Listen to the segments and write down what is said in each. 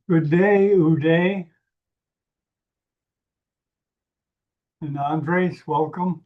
Good day, Uday and Andres. Welcome.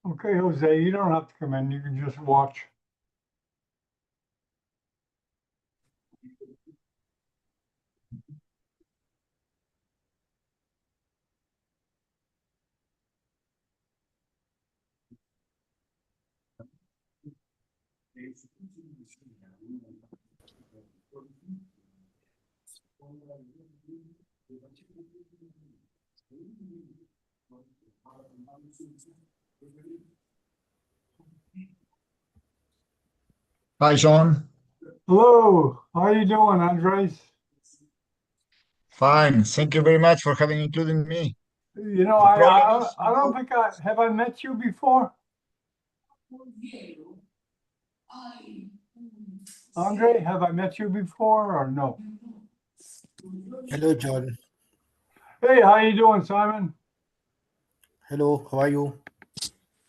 Okay, Jose, you don't have to come in. You can just watch. Hi, Sean. Hello, how are you doing, Andres? Fine. Thank you very much for having included me. You know, The I problem I, is, I don't think I met you before, Andre. Have I met you before or no? Hello, John. Hey, how you doing, Simon? Hello, how are you?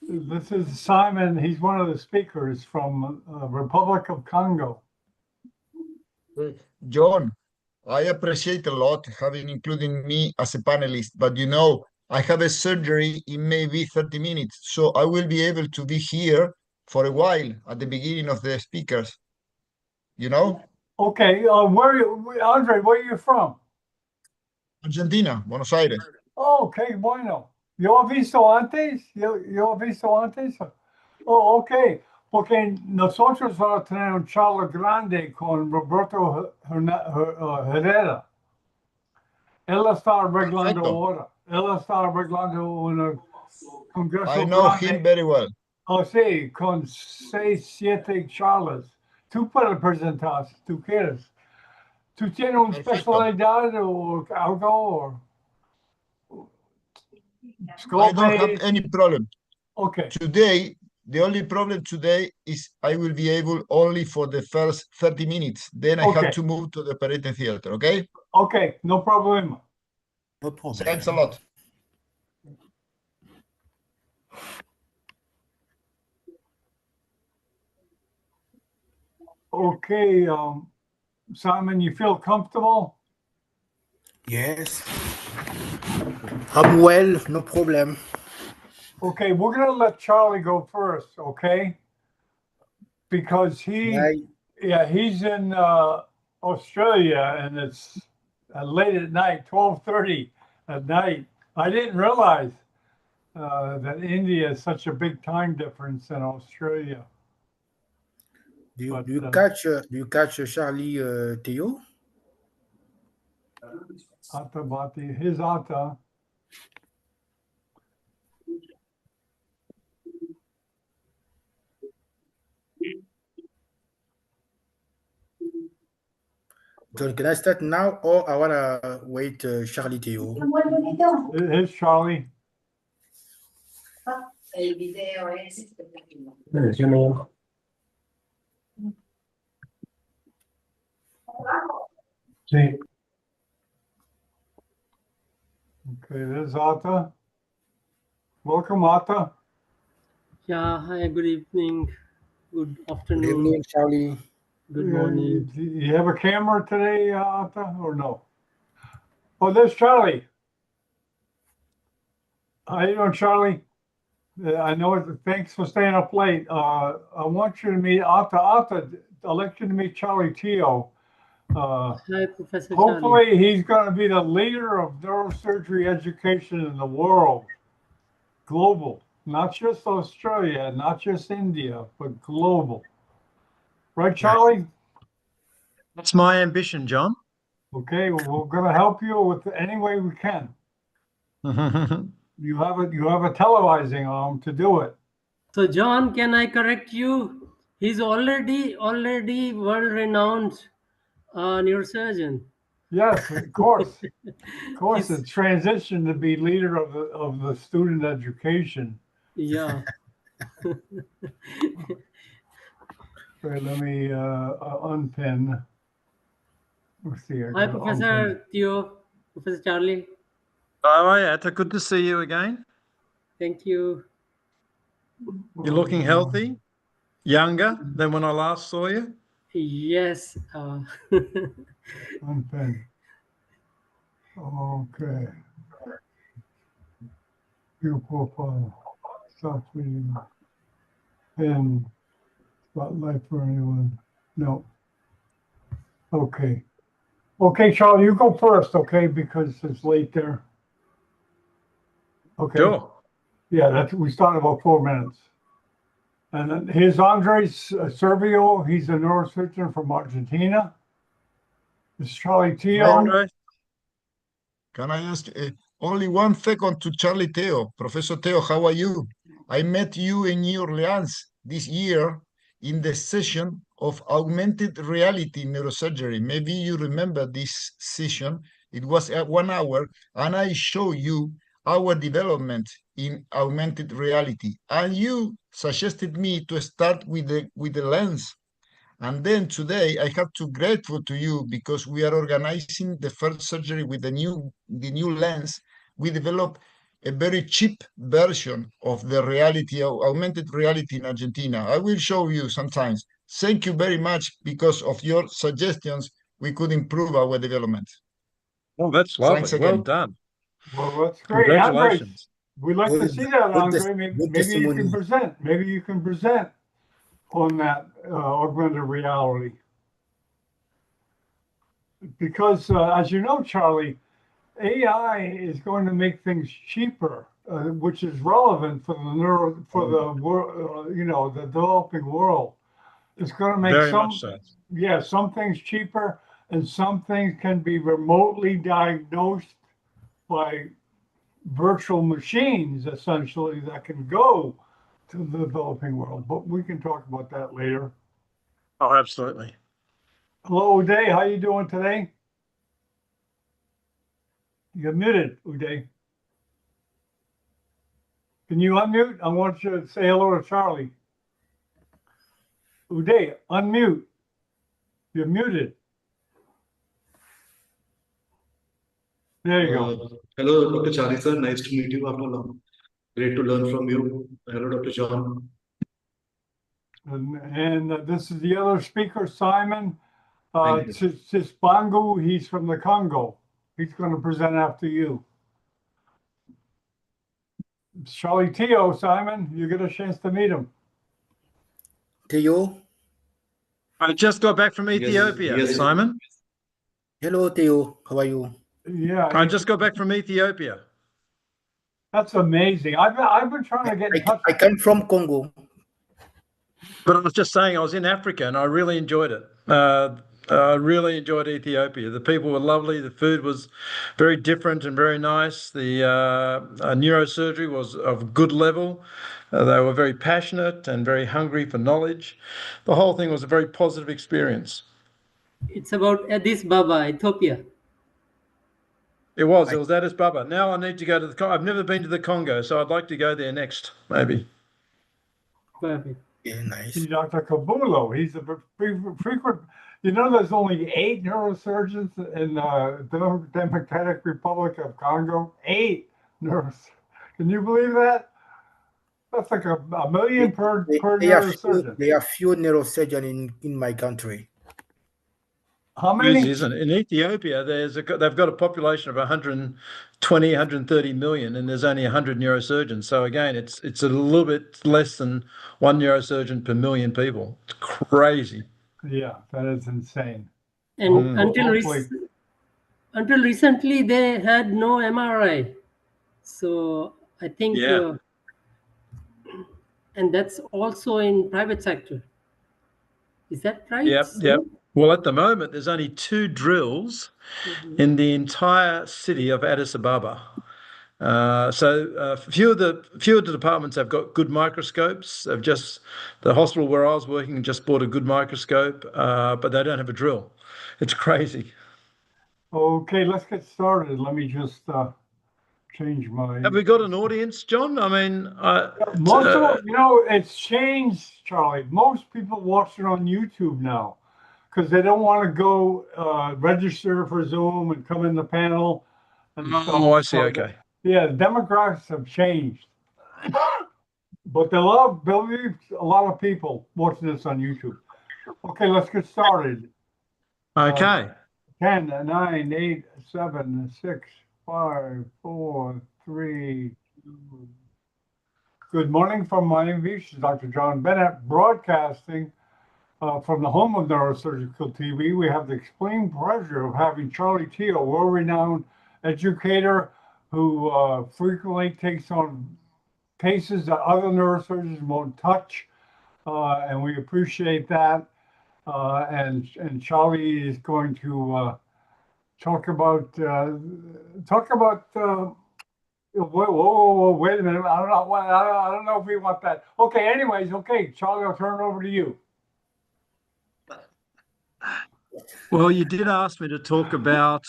This is Simon. He's one of the speakers from Republic of Congo. John, I appreciate a lot having included me as a panelist, but I have a surgery in maybe 30 minutes, so I will be able to be here for a while at the beginning of the speakers, you know? Okay, Andre, where are you from? Argentina, Buenos Aires. Oh, okay, bueno. ¿Yo he visto antes? ¿Yo he visto antes? Oh, ok. Porque nosotros vamos a tener un charla grande con Roberto Herrera. Él está arreglando Perfecto. ahora. Él está arreglando un I congreso know him grande. very well. Oh, sí, con 6, 7 charlas. Tú puedes presentar si tú quieres. ¿Tú tienes una Perfecto. especialidad o algo? I don't have Scope? any problem. Okay. Today, the only problem today is I will be able only for the first 30 minutes. Then I have Okay. to move to the operating theater, okay? Okay, no problema. No problem. Thanks a lot. Okay, Simon, you feel comfortable? Yes. I'm well, no problem. Okay, we're gonna let Charlie go first, okay? Because he's in Australia and it's late at night, 12:30 at night. I didn't realize that India is such a big time difference in Australia. Do you But, catch Charlie Theo? Atta Bhati, his Atta. John, can I start now or I wanna wait Charlie Theo? His Charlie. El video es espectacular. Sí. Okay, there's Atta. Welcome, Atta. Yeah, hi, good evening, good Good afternoon, evening, Charlie. good morning. Do you have a camera today, Atta, or no? Oh, there's Charlie. How you doing, Charlie? I know it. Thanks for staying up late. I want you to meet Atta. Atta, I'd like you to meet Charlie Teo. Hi, Professor Charlie. Hopefully, he's going to be the leader of neurosurgery education in the world, global, not just Australia, not just India, but global. Right, Charlie? That's my ambition, John. Okay, well, we're going to help you with any way we can. You have a televising arm to do it. So, John, can I correct you? He's already world-renowned neurosurgeon. Yes, of course. Of course, He's- the transition to be leader of the student education. Yeah. Wait, let me unpin. Let's see. I Hi, gotta Professor Theo, Professor Charlie. How are you, Atta? Good to see you again. Thank you. You're looking healthy, younger than when I last saw you. Yes. Unpin. Okay. View profile. Stop reading. Pin. Spotlight for anyone. No. Okay. Okay, Charlie, you go first, okay, because it's late there. Okay. Sure. Yeah, we start about 4 minutes. And then here's Andres Servio. He's a neurosurgeon from Argentina. This is Charlie Hi, Teo. Andre. Can I ask only 1 second to Charlie Teo? Professor Teo, how are you? I met you in New Orleans this year in the session of augmented reality neurosurgery. Maybe you remember this session. It was 1 hour, and I show you our development in augmented reality. And you suggested me to start with the lens. And then today I have to grateful to you because we are organizing the first surgery with the new lens. We developed a very cheap version of the reality, augmented reality in Argentina. I will show you sometimes. Thank you very much because of your suggestions. We could improve our development. Oh, that's Thanks lovely. Well again. done. Well, that's great. Andres, Congratulations. we'd like to Good, see that, good, Andre. Maybe, good maybe you can testimony. present. Maybe you can present on that augmented reality. Because as you know, Charlie, AI is going to make things cheaper, which is relevant for the world, the developing world. It's going to make Very some, much so. yeah, some things cheaper, and some things can be remotely diagnosed by virtual machines, essentially, that can go to the developing world. But we can talk about that later. Oh, absolutely. Hello, Uday. How you doing today? You're muted, Uday. Can you unmute? I want you to say hello to Charlie. Uday, unmute. You're muted. There you go. Hello, Dr. Charlie, sir. Nice to meet you after long. Great to learn from you. Hello, Dr. John. And this is the other speaker, Simon Thank you. Cisbangu. He's from the Congo. He's going to present after you. Charlie Teo, Simon, you get a chance to meet him. Theo. I just got back from Ethiopia, yes. Simon. Hello, Theo. How are you? Yeah, I just got back from Ethiopia. that's amazing. I've been trying to get in touch. I come from Congo. But I was just saying I was in Africa and I really enjoyed it. I really enjoyed Ethiopia. The people were lovely. The food was very different and very nice. The neurosurgery was of good level. They were very passionate and very hungry for knowledge. The whole thing was a very positive experience. It's about Addis Ababa, Ethiopia. It was Addis Ababa. Now I need to go to the Congo. I've never been to the Congo, so I'd like to go there next, maybe. Perfect. Yeah, nice. See Dr. Kabulo. He's a frequent. You know, there's only 8 neurosurgeons in the Democratic Republic of Congo. 8 neurosurgeons. Can you believe that? That's like a million per neurosurgeon. There are few neurosurgeons in my country. How many? Crazy, isn't it? In Ethiopia, they've got a population of 120, 130 million, and there's only 100 neurosurgeons. So again, it's a little bit less than 1 neurosurgeon per million people. It's crazy. Yeah, that is insane. And until recently, they had no MRI. So I think, Yeah. and that's also in private sector. Is that right? Yep. Well, at the moment, there's only 2 drills in the entire city of Addis Ababa. So few of the departments have got good microscopes. The hospital where I was working just bought a good microscope, but they don't have a drill. It's crazy. Okay, let's get started. Let me just change my. Have we got an audience, John? I mean, most of it's changed, Charlie. Most people watch it on YouTube now because they don't want to go register for Zoom and come in the panel. And oh, I see. Okay. Yeah, the demographics have changed, but there'll be a lot of people watching this on YouTube. Okay, let's get started. Okay. 10, 9, 8, 7, 6, 5, 4, 3, 2. Good morning from Miami Beach. This is Dr. John Bennett broadcasting from the home of Neurosurgical TV. We have the extreme pleasure of having Charlie Teo, a world-renowned educator who frequently takes on cases that other neurosurgeons won't touch. and we appreciate that. And Charlie is going to talk about whoa, wait a minute. I don't know if we want that. Okay, anyways, okay, Charlie, I'll turn it over to you. Well, you did ask me to talk about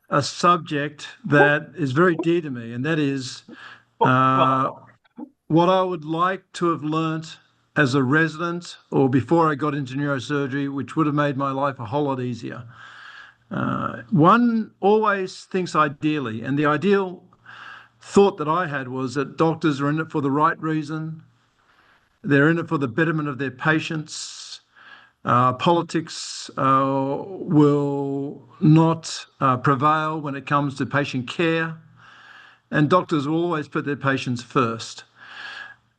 a subject that is very dear to me, and that is what I would like to have learnt as a resident or before I got into neurosurgery, which would have made my life a whole lot easier. One always thinks ideally, and the ideal thought that I had was that doctors are in it for the right reason. They're in it for the betterment of their patients. Politics will not prevail when it comes to patient care, and doctors will always put their patients first.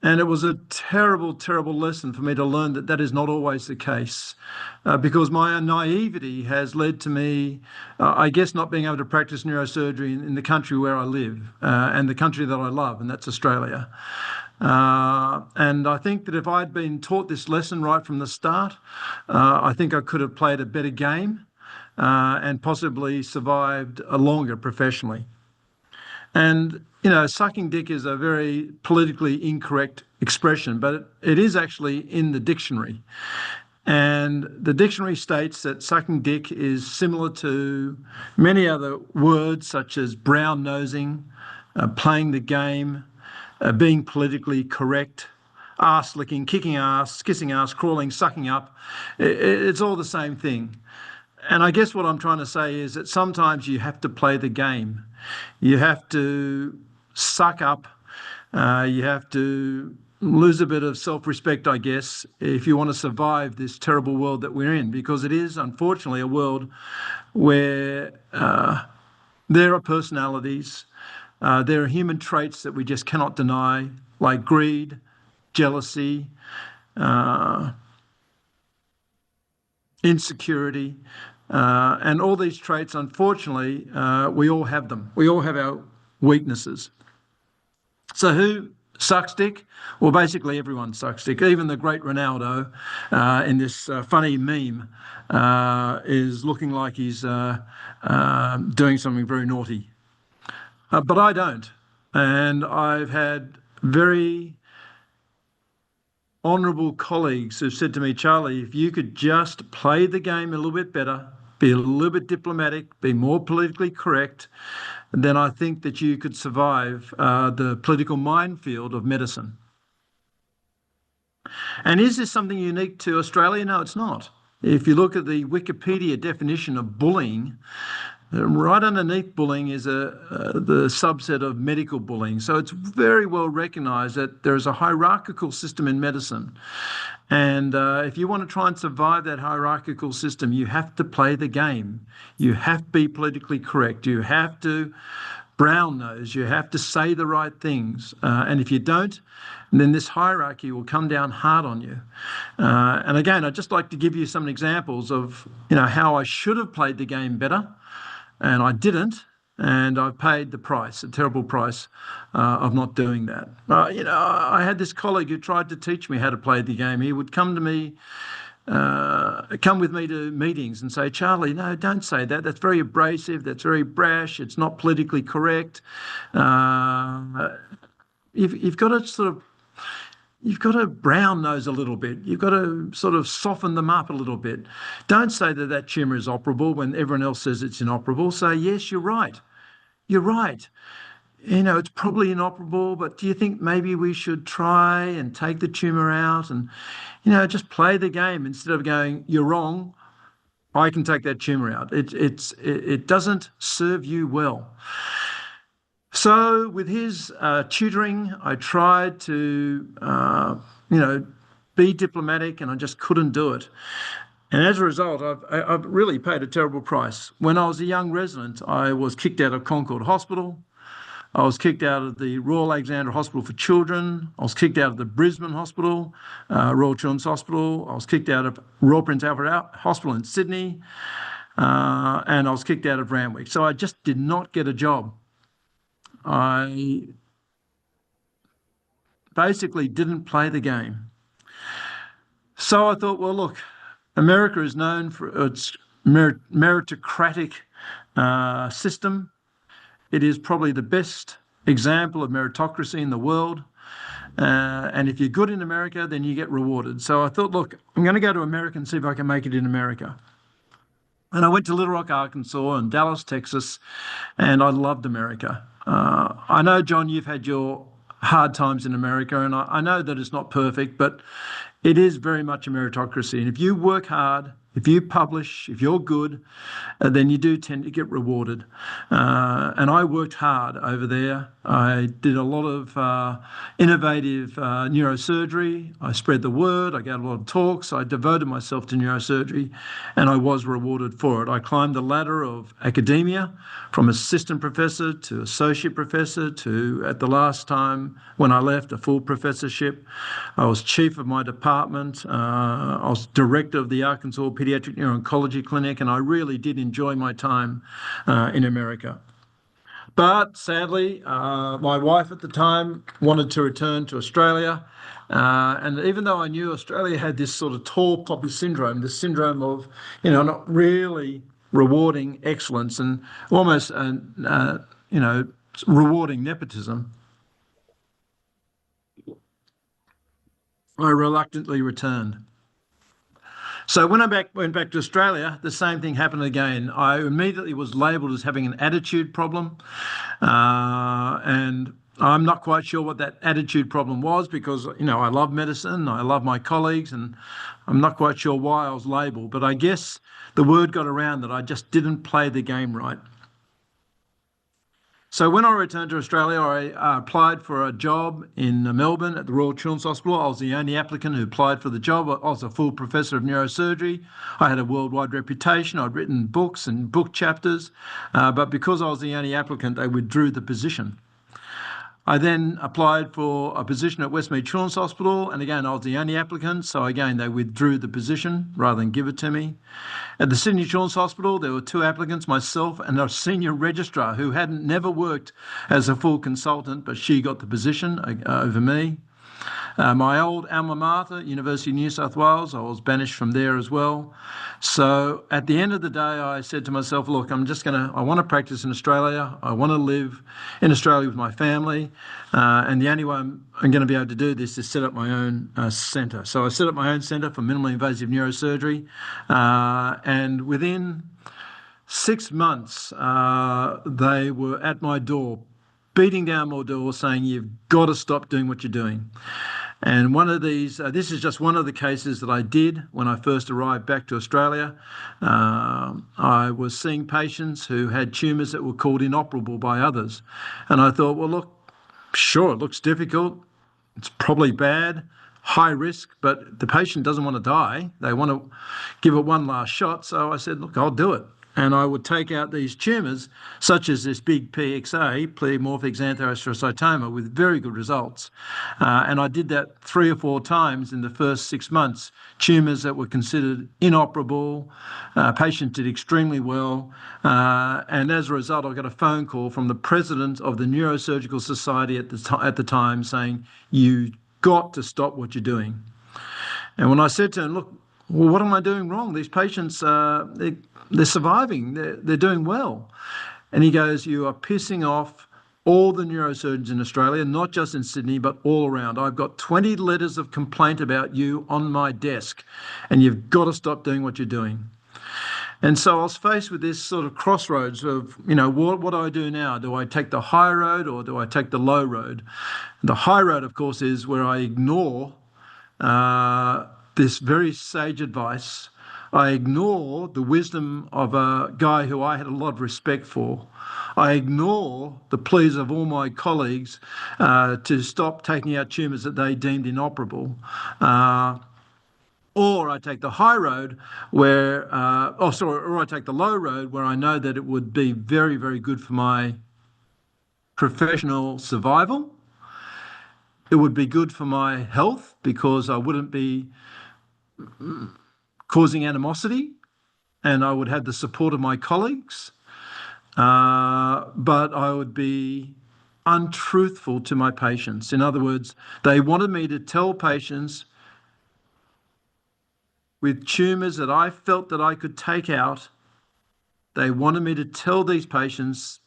And it was a terrible, terrible lesson for me to learn that that is not always the case, because my naivety has led to me, I guess, not being able to practice neurosurgery in the country where I live and the country that I love, and that's Australia. And I think that if I'd been taught this lesson right from the start, I think I could have played a better game and possibly survived longer professionally. And, you know, sucking dick is a very politically incorrect expression, but it is actually in the dictionary. And the dictionary states that sucking dick is similar to many other words such as brown nosing, playing the game, being politically correct, ass licking, kicking ass, kissing ass, crawling, sucking up. It's all the same thing. And I guess what I'm trying to say is that sometimes you have to play the game. You have to suck up. You have to lose a bit of self-respect, I guess, if you want to survive this terrible world that we're in, because it is, unfortunately, a world where there are personalities, there are human traits that we just cannot deny, like greed, jealousy, insecurity, and all these traits, unfortunately, we all have them. We all have our weaknesses. So who sucks dick? Well, basically everyone sucks dick. Even the great Ronaldo in this funny meme is looking like he's doing something very naughty. But I don't. And I've had very honourable colleagues who've said to me, Charlie, if you could just play the game a little bit better, be a little bit diplomatic, be more politically correct, then I think that you could survive the political minefield of medicine. And is this something unique to Australia? No, it's not. If you look at the Wikipedia definition of bullying, right underneath bullying is the subset of medical bullying. So it's very well recognised that there is a hierarchical system in medicine. And if you want to try and survive that hierarchical system, you have to play the game. You have to be politically correct. You have to brown nose. You have to say the right things. And if you don't, then this hierarchy will come down hard on you. And again, I'd just like to give you some examples of, you know, how I should have played the game better. And I didn't, and I paid the price, a terrible price of not doing that. You know, I had this colleague who tried to teach me how to play the game. He would come with me to meetings and say, Charlie, no, don't say that. That's very abrasive. That's very brash. It's not politically correct. You've got to sort of, you've got to brown nose a little bit. You've got to sort of soften them up a little bit. Don't say that that tumour is operable when everyone else says it's inoperable. Say, yes, you're right. You're right. You know, it's probably inoperable, but do you think maybe we should try and take the tumour out and, you know, just play the game instead of going, you're wrong, I can take that tumour out. It doesn't serve you well. So with his tutoring, I tried to, you know, be diplomatic, and I just couldn't do it. And as a result, I've really paid a terrible price. When I was a young resident, I was kicked out of Concord Hospital. I was kicked out of the Royal Alexandra Hospital for Children. I was kicked out of the Brisbane Hospital, Royal Children's Hospital. I was kicked out of Royal Prince Alfred Hospital in Sydney. And I was kicked out of Randwick. So I just did not get a job. I basically didn't play the game. So I thought, well, look, America is known for its meritocratic system. It is probably the best example of meritocracy in the world. And if you're good in America, then you get rewarded. So I thought, look, I'm going to go to America and see if I can make it in America. And I went to Little Rock, Arkansas and Dallas, Texas, and I loved America. I know, John, you've had your hard times in America, and I know that it's not perfect, but it is very much a meritocracy. And if you work hard, if you publish, if you're good, then you do tend to get rewarded. And I worked hard over there. I did a lot of innovative neurosurgery. I spread the word. I gave a lot of talks. I devoted myself to neurosurgery, and I was rewarded for it. I climbed the ladder of academia from assistant professor to associate professor to, at the last time when I left, a full professorship. I was chief of my department. I was director of the Arkansas Pediatric Neuro-Oncology Clinic, and I really did enjoy my time in America. But sadly, my wife at the time wanted to return to Australia. And even though I knew Australia had this sort of tall poppy syndrome, this syndrome of, not really rewarding excellence and almost, rewarding nepotism, I reluctantly returned. So when I went back to Australia, the same thing happened again. I immediately was labelled as having an attitude problem, and I'm not quite sure what that attitude problem was because, I love medicine, I love my colleagues, and I'm not quite sure why I was labelled, but I guess the word got around that I just didn't play the game right. So when I returned to Australia, I applied for a job in Melbourne at the Royal Children's Hospital. I was the only applicant who applied for the job. I was a full professor of neurosurgery. I had a worldwide reputation. I'd written books and book chapters, but because I was the only applicant, they withdrew the position. I then applied for a position at Westmead Children's Hospital, and again, I was the only applicant, so again, they withdrew the position rather than give it to me. At the Sydney Children's Hospital, there were 2 applicants, myself and a senior registrar who hadn't never worked as a full consultant, but she got the position over me. My old alma mater, University of New South Wales, I was banished from there as well. So at the end of the day, I said to myself, look, I want to practice in Australia. I want to live in Australia with my family. And the only way I'm going to be able to do this is set up my own centre. So I set up my own centre for minimally invasive neurosurgery. And within 6 months, they were at my door, beating down my door saying, you've got to stop doing what you're doing. And one of these, this is just one of the cases that I did when I first arrived back to Australia. I was seeing patients who had tumours that were called inoperable by others. And I thought, well, look, sure, it looks difficult. It's probably bad, high risk, but the patient doesn't want to die. They want to give it one last shot. So I said, look, I'll do it. And I would take out these tumours, such as this big PXA, pleomorphic xanthoastrocytoma, with very good results. And I did that 3 or 4 times in the first 6 months. Tumours that were considered inoperable. Patient did extremely well. And as a result, I got a phone call from the president of the Neurosurgical Society at the time saying, you've got to stop what you're doing. And when I said to him, look, well, what am I doing wrong? These patients, they're surviving, they're doing well. And he goes, you are pissing off all the neurosurgeons in Australia, not just in Sydney, but all around. I've got 20 letters of complaint about you on my desk, and you've got to stop doing what you're doing. And so I was faced with this sort of crossroads of, what do I do now? Do I take the high road or do I take the low road? The high road, of course, is where I ignore this very sage advice. I ignore the wisdom of a guy who I had a lot of respect for. I ignore the pleas of all my colleagues to stop taking out tumours that they deemed inoperable. Or I take the high road where, or I take the low road where I know that it would be very, very good for my professional survival. It would be good for my health because I wouldn't be causing animosity and I would have the support of my colleagues, but I would be untruthful to my patients. In other words, they wanted me to tell patients, with tumours that I felt that I could take out. They wanted me to tell these patients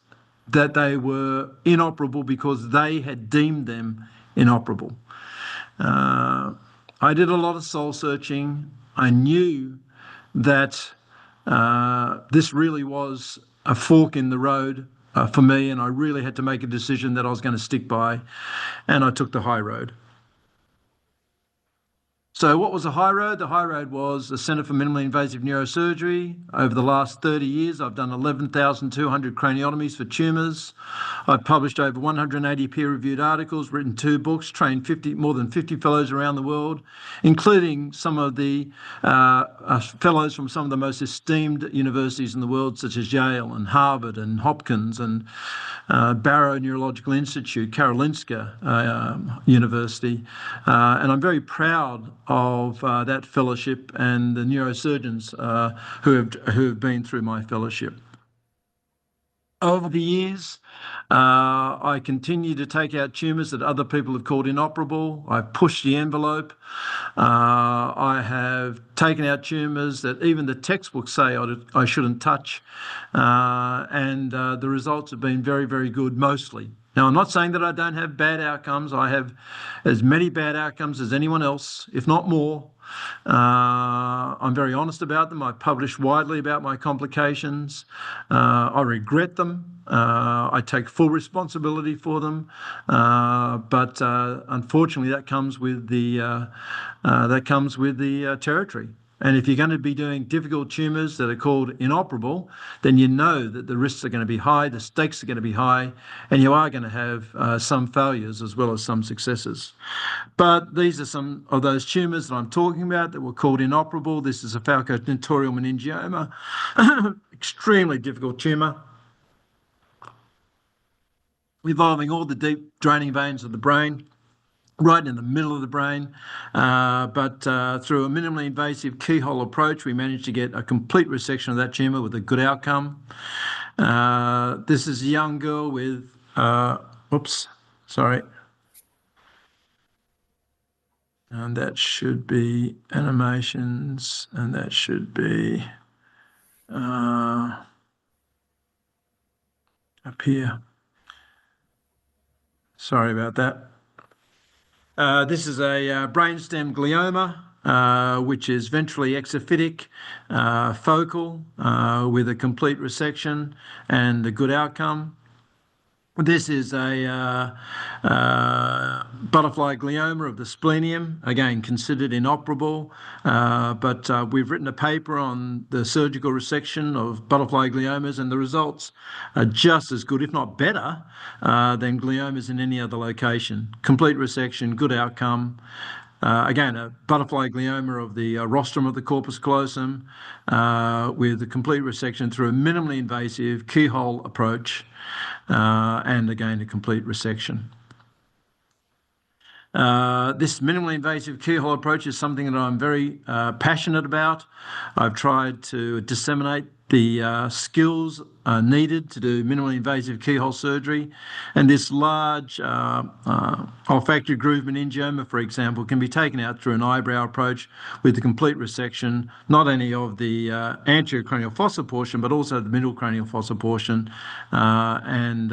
that they were inoperable because they had deemed them inoperable. I did a lot of soul searching. I knew that this really was a fork in the road for me, and I really had to make a decision that I was going to stick by, and I took the high road. So what was the high road? The high road was the Centre for Minimally Invasive Neurosurgery. Over the last 30 years, I've done 11,200 craniotomies for tumours. I've published over 180 peer-reviewed articles, written 2 books, trained more than 50 fellows around the world, including some of the fellows from some of the most esteemed universities in the world, such as Yale and Harvard and Hopkins and Barrow Neurological Institute, Karolinska University. And I'm very proud of that fellowship and the neurosurgeons who have been through my fellowship. Over the years, I continue to take out tumours that other people have called inoperable. I've pushed the envelope. I have taken out tumours that even the textbooks say I shouldn't touch. And the results have been very, very good, mostly. Now, I'm not saying that I don't have bad outcomes. I have as many bad outcomes as anyone else, if not more. I'm very honest about them. I've published widely about my complications. I regret them. I take full responsibility for them. But unfortunately, that comes with the territory. And if you're going to be doing difficult tumours that are called inoperable, then you know that the risks are going to be high, the stakes are going to be high, and you are going to have some failures as well as some successes. But these are some of those tumours that I'm talking about that were called inoperable. This is a falco-tentorial meningioma, extremely difficult tumour, involving all the deep draining veins of the brain, right in the middle of the brain, but through a minimally invasive keyhole approach, we managed to get a complete resection of that tumour with a good outcome. This is a young girl with, and that should be animations, and that should be up here. Sorry about that. This is a brainstem glioma, which is ventrally exophytic, focal, with a complete resection and a good outcome. This is a butterfly glioma of the splenium, again considered inoperable, but we've written a paper on the surgical resection of butterfly gliomas, and the results are just as good, if not better, than gliomas in any other location. Complete resection, good outcome. Again, a butterfly glioma of the rostrum of the corpus callosum with a complete resection through a minimally invasive keyhole approach, and again, a complete resection. This minimally invasive keyhole approach is something that I'm very passionate about. I've tried to disseminate the skills needed to do minimally invasive keyhole surgery, and this large olfactory groove meningioma, for example, can be taken out through an eyebrow approach with the complete resection, not only of the anterior cranial fossa portion, but also the middle cranial fossa portion, and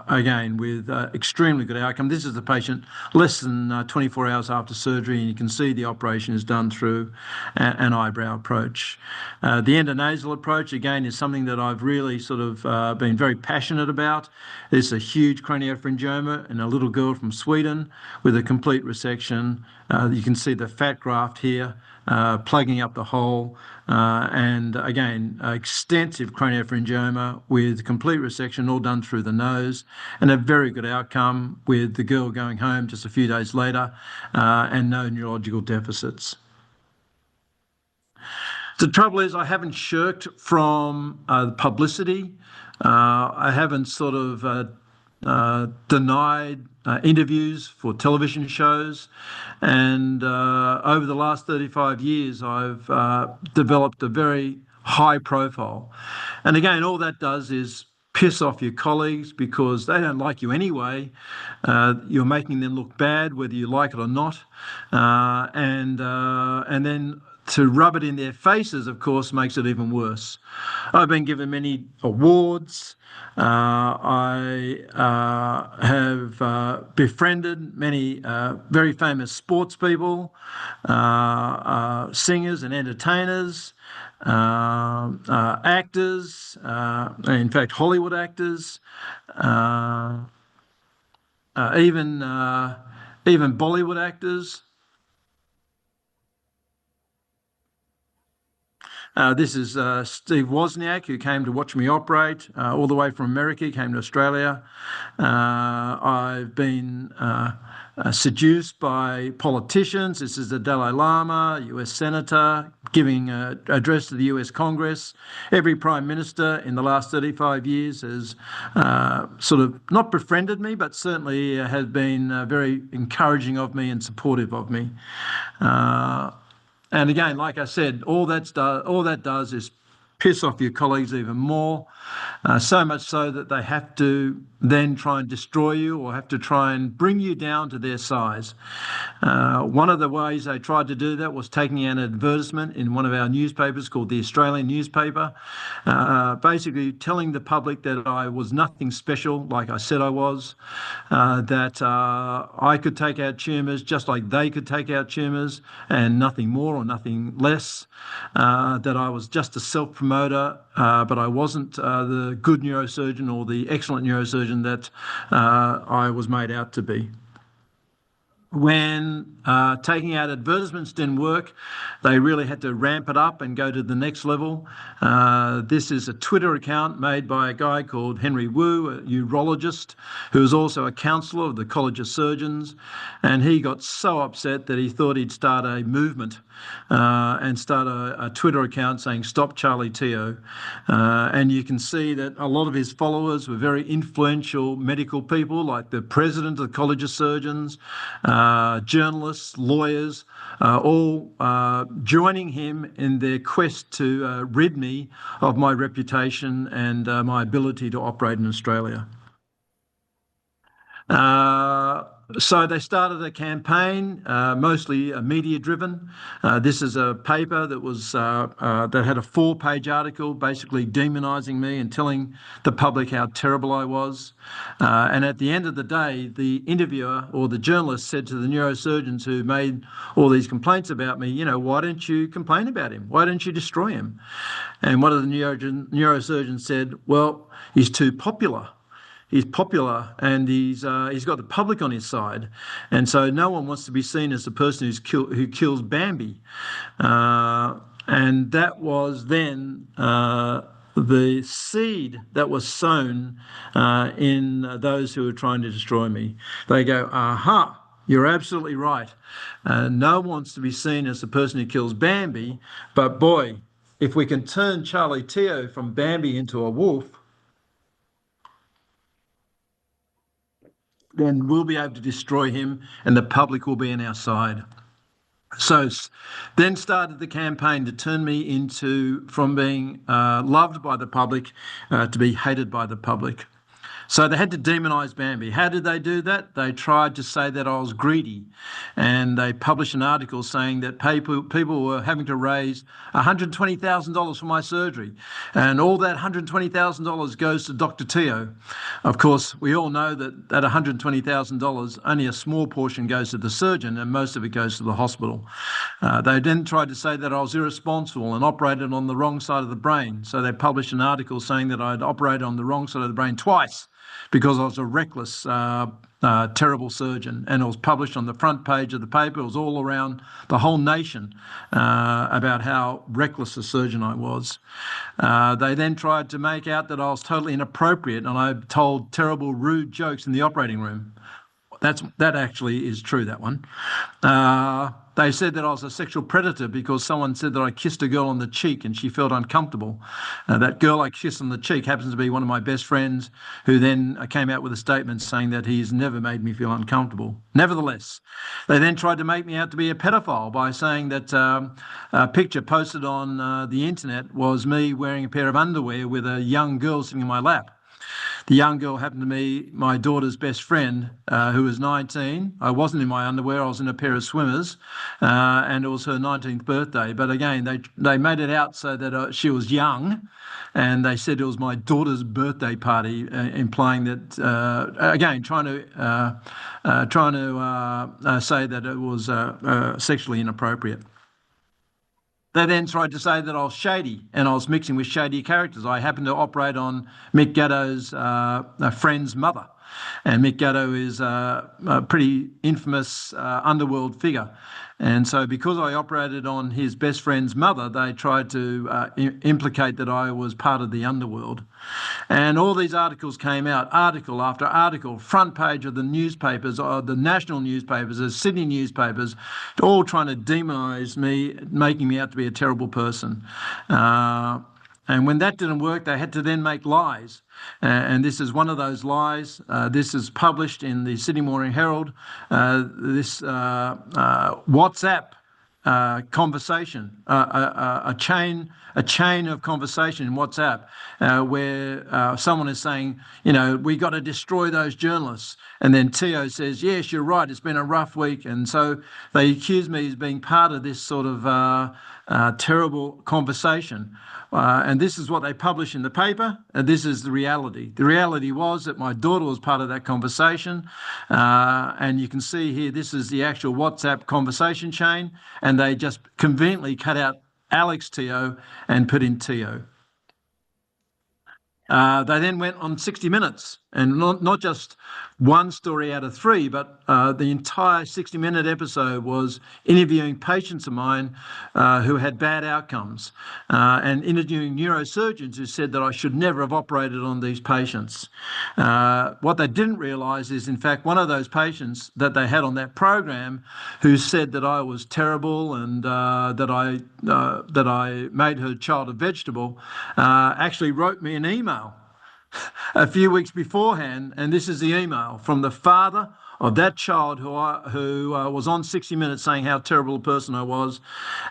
again, with extremely good outcome. This is the patient less than 24 hours after surgery, and you can see the operation is done through an eyebrow approach. The endonasal approach, again, is something that I've really sort of been very passionate about. It's a huge craniopharyngioma in a little girl from Sweden with a complete resection. You can see the fat graft here plugging up the hole, and again, extensive craniopharyngioma with complete resection, all done through the nose, and a very good outcome with the girl going home just a few days later, and no neurological deficits. The trouble is I haven't shirked from the publicity. I haven't sort of denied interviews for television shows. And over the last 35 years, I've developed a very high profile. And again, all that does is piss off your colleagues because they don't like you anyway. You're making them look bad, whether you like it or not. And then to rub it in their faces, of course, makes it even worse. I've been given many awards. I have befriended many very famous sports people, singers and entertainers, actors, in fact, Hollywood actors, even Bollywood actors. This is Steve Wozniak, who came to watch me operate all the way from America. He came to Australia. I've been seduced by politicians. This is the Dalai Lama, US Senator, giving an address to the US Congress. Every Prime Minister in the last 35 years has sort of not befriended me, but certainly has been very encouraging of me and supportive of me. And again, like I said, all that does is piss off your colleagues even more, so much so that they have to then try and destroy you or have to try and bring you down to their size. One of the ways they tried to do that was taking an advertisement in one of our newspapers called the Australian newspaper, basically telling the public that I was nothing special, like I said I was, that I could take out tumours just like they could take out tumours and nothing more or nothing less, that I was just a self-promoter, but I wasn't the good neurosurgeon or the excellent neurosurgeon that I was made out to be. When taking out advertisements didn't work, they really had to ramp it up and go to the next level. This is a Twitter account made by a guy called Henry Wu, a urologist, who is also a counsellor of the College of Surgeons. And he got so upset that he thought he'd start a movement and start a Twitter account saying, "Stop Charlie Teo." And you can see that a lot of his followers were very influential medical people, like the president of the College of Surgeons, journalists, lawyers, all joining him in their quest to rid me of my reputation and my ability to operate in Australia. So they started a campaign, mostly media-driven. This is a paper that was that had a 4-page article basically demonising me and telling the public how terrible I was. And at the end of the day, the interviewer or the journalist said to the neurosurgeons who made all these complaints about me, you know, why don't you complain about him? Why don't you destroy him? And one of the neurosurgeons said, well, he's too popular. He's popular and he's got the public on his side, and so no one wants to be seen as the person who kills Bambi. And that was then the seed that was sown in those who were trying to destroy me. They go, aha, you're absolutely right. No one wants to be seen as the person who kills Bambi, but boy, if we can turn Charlie Teo from Bambi into a wolf, then we'll be able to destroy him and the public will be on our side. So then started the campaign to turn me from being loved by the public to be hated by the public. So they had to demonise Bambi. How did they do that? They tried to say that I was greedy, and they published an article saying that people were having to raise $120,000 for my surgery, and all that $120,000 goes to Dr. Teo. Of course, we all know that $120,000, only a small portion goes to the surgeon, and most of it goes to the hospital. They then tried to say that I was irresponsible and operated on the wrong side of the brain. So they published an article saying that I'd operated on the wrong side of the brain twice, because I was a reckless, terrible surgeon. And it was published on the front page of the paper. It was all around the whole nation about how reckless a surgeon I was. They then tried to make out that I was totally inappropriate and I told terrible, rude jokes in the operating room. That actually is true, that one. They said that I was a sexual predator because someone said that I kissed a girl on the cheek and she felt uncomfortable. That girl I kissed on the cheek happens to be one of my best friends, who then came out with a statement saying that he's never made me feel uncomfortable. Nevertheless, they then tried to make me out to be a pedophile by saying that a picture posted on the internet was me wearing a pair of underwear with a young girl sitting in my lap. The young girl happened to be my daughter's best friend, who was 19. I wasn't in my underwear, I was in a pair of swimmers, and it was her 19th birthday. But again, they made it out so that she was young, and they said it was my daughter's birthday party, implying that, again, trying to say that it was sexually inappropriate. They then tried to say that I was shady and I was mixing with shady characters. I happened to operate on Mick Gatto's friend's mother. And Mick Gatto is a pretty infamous underworld figure. And so because I operated on his best friend's mother, they tried to implicate that I was part of the underworld. And all these articles came out, article after article, front page of the newspapers, the national newspapers, the Sydney newspapers, all trying to demonise me, making me out to be a terrible person. And when that didn't work, they had to then make lies. And this is one of those lies. This is published in the Sydney Morning Herald. This WhatsApp conversation, a chain of conversation in WhatsApp, where someone is saying, you know, we got to destroy those journalists. And then Tio says, yes, you're right, it's been a rough week. And so they accuse me as being part of this sort of terrible conversation. And this is what they publish in the paper, and this is the reality. The reality was that my daughter was part of that conversation, and you can see here, this is the actual WhatsApp conversation chain, and they just conveniently cut out Alex Tio and put in Tio. They then went on 60 Minutes, and not just one story out of 3, but the entire 60-minute episode was interviewing patients of mine who had bad outcomes, and interviewing neurosurgeons who said that I should never have operated on these patients. What they didn't realise is, in fact, one of those patients that they had on that program who said that I was terrible and that I made her child a vegetable, actually wrote me an email a few weeks beforehand, and this is the email from the father of that child who was on 60 Minutes saying how terrible a person I was.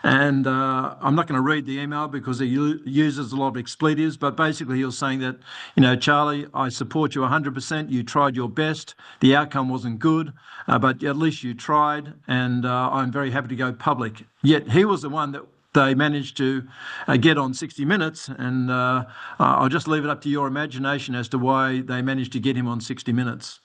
And I'm not going to read the email because he uses a lot of expletives, but basically he was saying that, you know, Charlie, I support you 100%. You tried your best. The outcome wasn't good, but at least you tried, and I'm very happy to go public. Yet he was the one that they managed to get on 60 Minutes, and I'll just leave it up to your imagination as to why they managed to get him on 60 Minutes.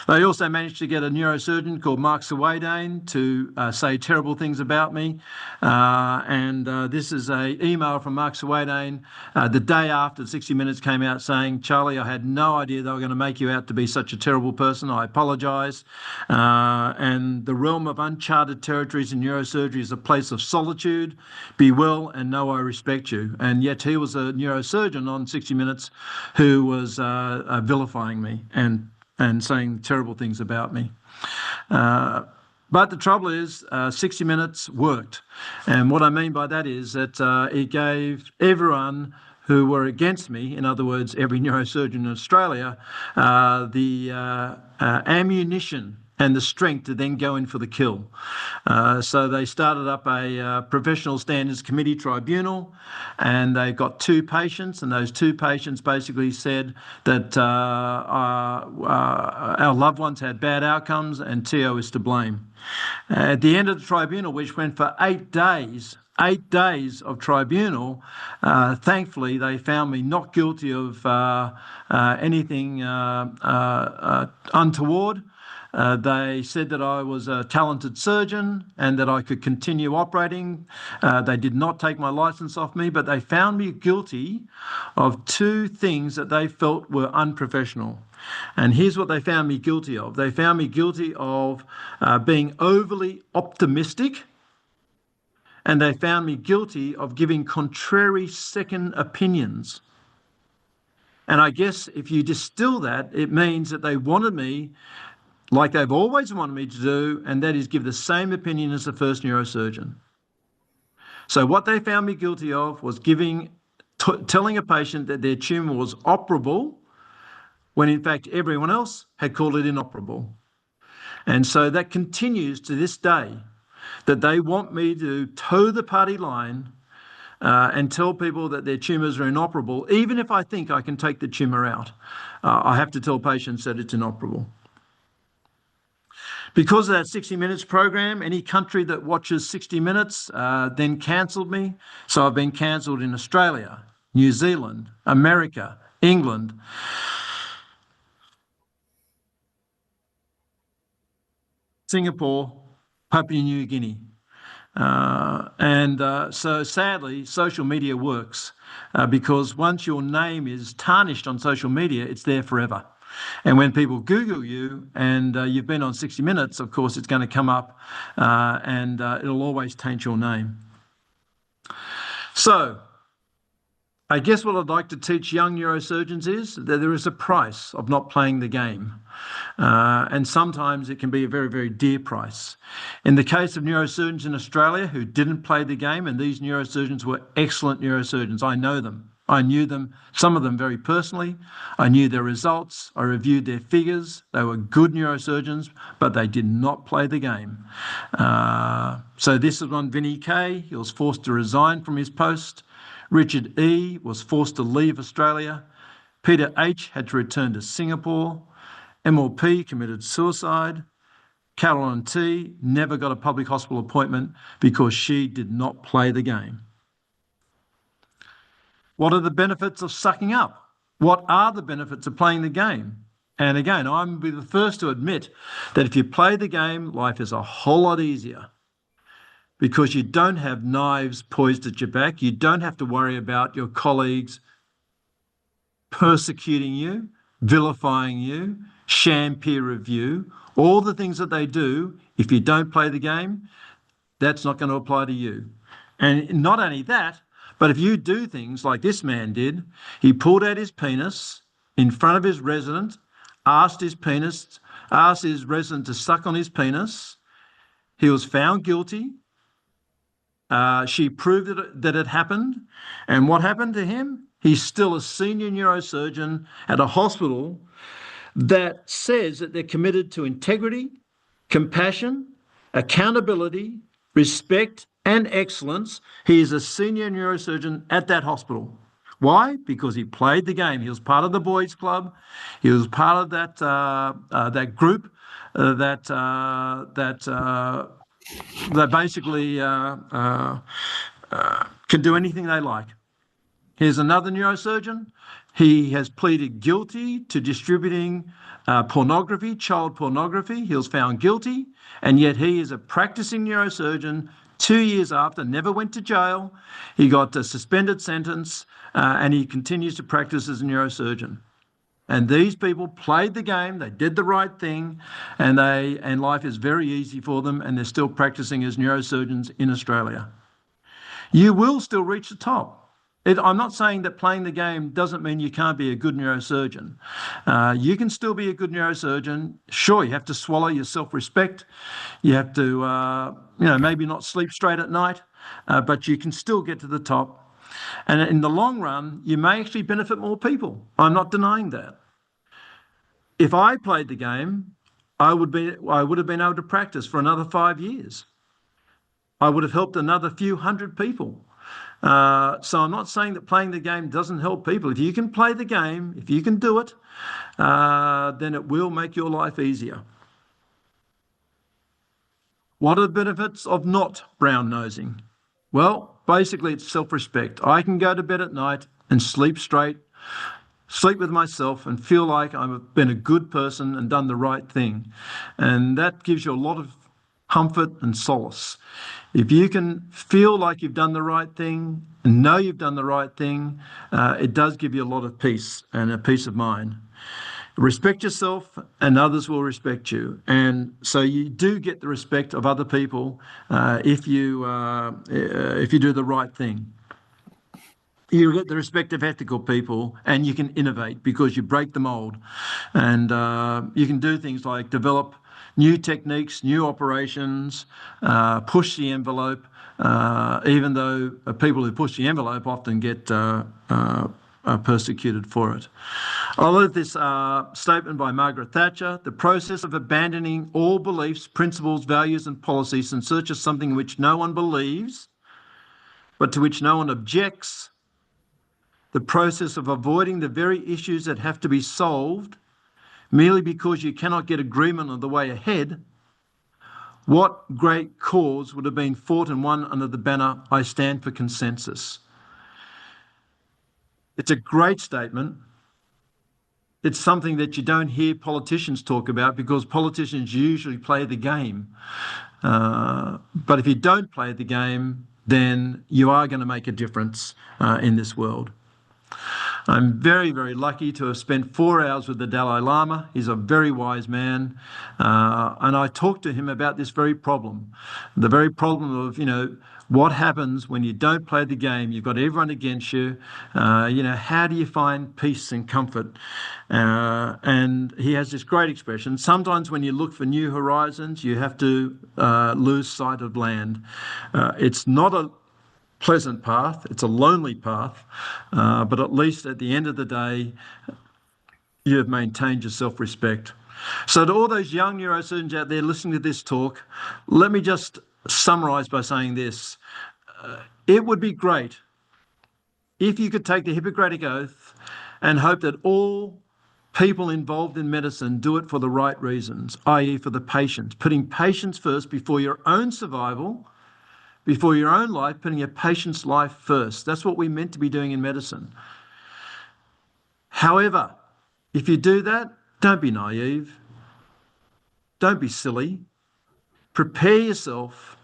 They also managed to get a neurosurgeon called Mark Sawadane to say terrible things about me, and this is an email from Mark Sawadane the day after 60 Minutes came out saying, Charlie, I had no idea they were going to make you out to be such a terrible person. I apologise. And the realm of uncharted territories in neurosurgery is a place of solitude. Be well and know I respect you. And yet he was a neurosurgeon on 60 Minutes who was vilifying me and saying terrible things about me. But the trouble is, 60 Minutes worked. And what I mean by that is that it gave everyone who were against me, in other words, every neurosurgeon in Australia, the ammunition and the strength to then go in for the kill. So they started up a professional standards committee tribunal, and they got 2 patients, and those 2 patients basically said that our loved ones had bad outcomes and Tio is to blame. At the end of the tribunal, which went for 8 days, 8 days of tribunal, thankfully they found me not guilty of anything untoward. They said that I was a talented surgeon and that I could continue operating. They did not take my license off me, but they found me guilty of 2 things that they felt were unprofessional. And here's what they found me guilty of. They found me guilty of being overly optimistic, and they found me guilty of giving contrary second opinions. And I guess if you distill that, it means that they wanted me, like they've always wanted me to do, and that is give the same opinion as the first neurosurgeon. So what they found me guilty of was telling a patient that their tumour was operable, when in fact everyone else had called it inoperable. And so that continues to this day, that they want me to toe the party line and tell people that their tumours are inoperable, even if I think I can take the tumour out. I have to tell patients that it's inoperable. Because of that 60 Minutes program, any country that watches 60 Minutes then cancelled me. So I've been cancelled in Australia, New Zealand, America, England. Singapore, Papua New Guinea. So sadly, social media works because once your name is tarnished on social media, it's there forever. And when people Google you and you've been on 60 Minutes, of course, it's going to come up and it'll always taint your name. So I guess what I'd like to teach young neurosurgeons is that there is a price of not playing the game. And sometimes it can be a very, very dear price. In the case of neurosurgeons in Australia who didn't play the game, and these neurosurgeons were excellent neurosurgeons, I know them. I knew them, some of them very personally. I knew their results. I reviewed their figures. They were good neurosurgeons, but they did not play the game. So this is one, Vinnie K. He was forced to resign from his post. Richard E. was forced to leave Australia. Peter H. had to return to Singapore. MLP committed suicide. Caroline T. never got a public hospital appointment because she did not play the game. What are the benefits of sucking up? What are the benefits of playing the game? And again, I'm be the first to admit that if you play the game, life is a whole lot easier because you don't have knives poised at your back. You don't have to worry about your colleagues persecuting you, vilifying you, sham peer review, all the things that they do. If you don't play the game, that's not going to apply to you. And not only that, but if you do things like this man did, he pulled out his penis in front of his resident, asked his resident to suck on his penis. He was found guilty. She proved that it happened. And what happened to him? He's still a senior neurosurgeon at a hospital that says that they're committed to integrity, compassion, accountability, respect, and excellence. He is a senior neurosurgeon at that hospital. Why? Because he played the game. He was part of the boys' club. He was part of that group that basically can do anything they like. Here's another neurosurgeon. He has pleaded guilty to distributing pornography, child pornography. He was found guilty, and yet he is a practicing neurosurgeon 2 years after, never went to jail. He got a suspended sentence, and he continues to practice as a neurosurgeon. And these people played the game, they did the right thing, and life is very easy for them, and they're still practicing as neurosurgeons in Australia. You will still reach the top. I'm not saying that playing the game doesn't mean you can't be a good neurosurgeon. You can still be a good neurosurgeon. Sure, you have to swallow your self-respect. You have to, maybe not sleep straight at night, but you can still get to the top. And in the long run, you may actually benefit more people. I'm not denying that. If I played the game, I would have been able to practice for another 5 years. I would have helped another few hundred people. So I'm not saying that playing the game doesn't help people. If you can play the game, if you can do it, then it will make your life easier. What are the benefits of not brown nosing? Well, basically it's self-respect. I can go to bed at night and sleep straight, sleep with myself and feel like I've been a good person and done the right thing. And that gives you a lot of comfort and solace. If you can feel like you've done the right thing and know you've done the right thing, it does give you a lot of peace and a peace of mind. Respect yourself and others will respect you. And so you do get the respect of other people if you do the right thing. You get the respect of ethical people and you can innovate because you break the mold. And you can do things like develop new techniques, new operations, push the envelope, even though people who push the envelope often get persecuted for it. I love this statement by Margaret Thatcher: the process of abandoning all beliefs, principles, values and policies in search of something which no one believes, but to which no one objects, the process of avoiding the very issues that have to be solved merely because you cannot get agreement on the way ahead, what great cause would have been fought and won under the banner, I stand for consensus? It's a great statement. It's something that you don't hear politicians talk about because politicians usually play the game. But if you don't play the game, then you are going to make a difference in this world. I'm very, very lucky to have spent 4 hours with the Dalai Lama. He's a very wise man. And I talked to him about this very problem, the very problem of, what happens when you don't play the game? You've got everyone against you. How do you find peace and comfort? And he has this great expression. Sometimes when you look for new horizons, you have to lose sight of land. It's not a pleasant path. It's a lonely path. But at least at the end of the day, you have maintained your self-respect. So to all those young neurosurgeons out there listening to this talk, let me just summarize by saying this. It would be great if you could take the Hippocratic Oath and hope that all people involved in medicine do it for the right reasons, i.e. for the patient, putting patients first before your own survival, before your own life, putting a patient's life first. That's what we're meant to be doing in medicine. However, if you do that, don't be naive. Don't be silly. Prepare yourself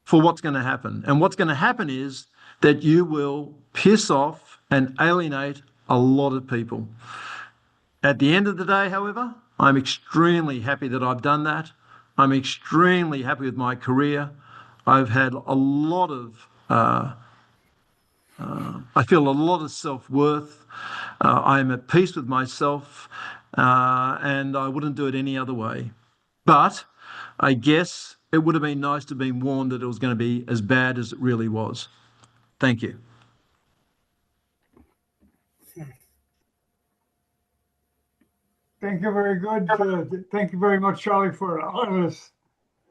for what's going to happen. And what's going to happen is that you will piss off and alienate a lot of people. At the end of the day, however, I'm extremely happy that I've done that. I'm extremely happy with my career. I've had a lot of, I feel a lot of self-worth. I'm at peace with myself, and I wouldn't do it any other way. But I guess it would have been nice to have been warned that it was going to be as bad as it really was. Thank you. Thank you very good. Thank you very much, Charlie, for an honest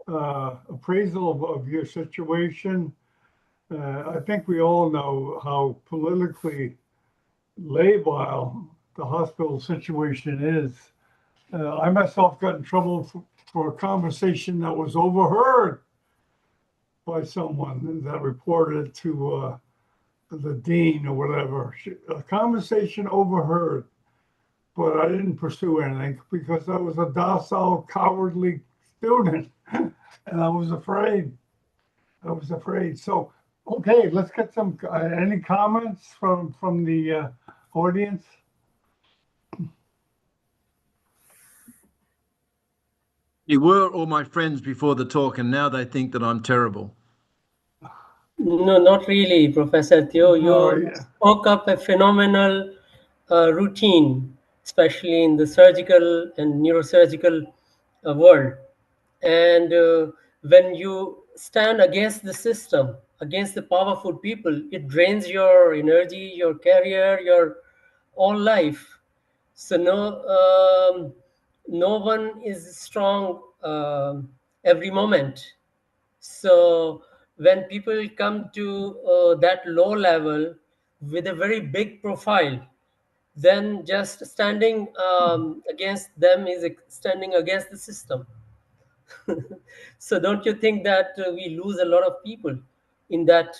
appraisal of your situation. I think we all know how politically labile the hospital situation is. I myself got in trouble for a conversation that was overheard by someone that reported it to the dean or whatever. A conversation overheard, but I didn't pursue anything because I was a docile, cowardly student, and I was afraid. So, okay, let's get some any comments from the audience. You were all my friends before the talk, and now they think that I'm terrible. No, not really, Professor Theo. You spoke up a phenomenal routine, especially in the surgical and neurosurgical world. And when you stand against the system, against the powerful people, it drains your energy, your career, your all life. So no one is strong every moment. So when people come to that low level with a very big profile, then just standing against them is standing against the system. So don't you think that we lose a lot of people in that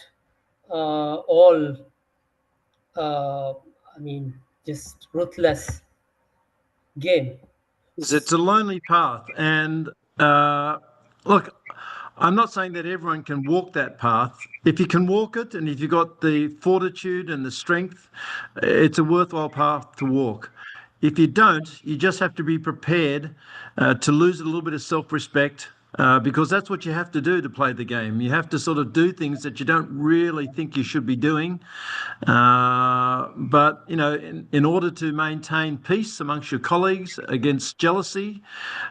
just ruthless game? It's a lonely path. And look, I'm not saying that everyone can walk that path. If you can walk it, and if you've got the fortitude and the strength, it's a worthwhile path to walk. If you don't, you just have to be prepared to lose a little bit of self-respect, because that's what you have to do to play the game. You have to sort of do things that you don't really think you should be doing. But, in order to maintain peace amongst your colleagues, against jealousy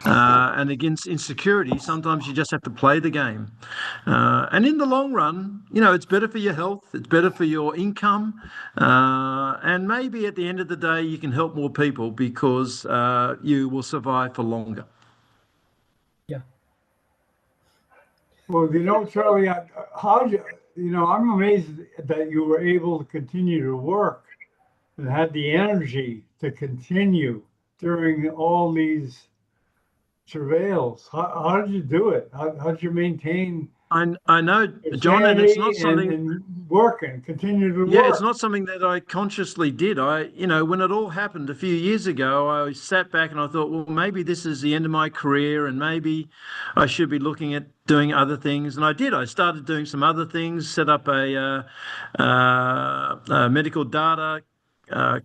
and against insecurity, sometimes you just have to play the game. And in the long run, it's better for your health, it's better for your income, and maybe at the end of the day, you can help more people because you will survive for longer. Yeah. Well, Charlie, you know, I'm amazed that you were able to continue to work and had the energy to continue during all these travails. How did you do it? How did you maintain I know, your John, and it's not sanity something. and work and continue to Yeah, it's work? not something that I consciously did. When it all happened a few years ago, I sat back and I thought, well, maybe this is the end of my career and maybe I should be looking at doing other things. And I did. I started doing some other things, set up a medical data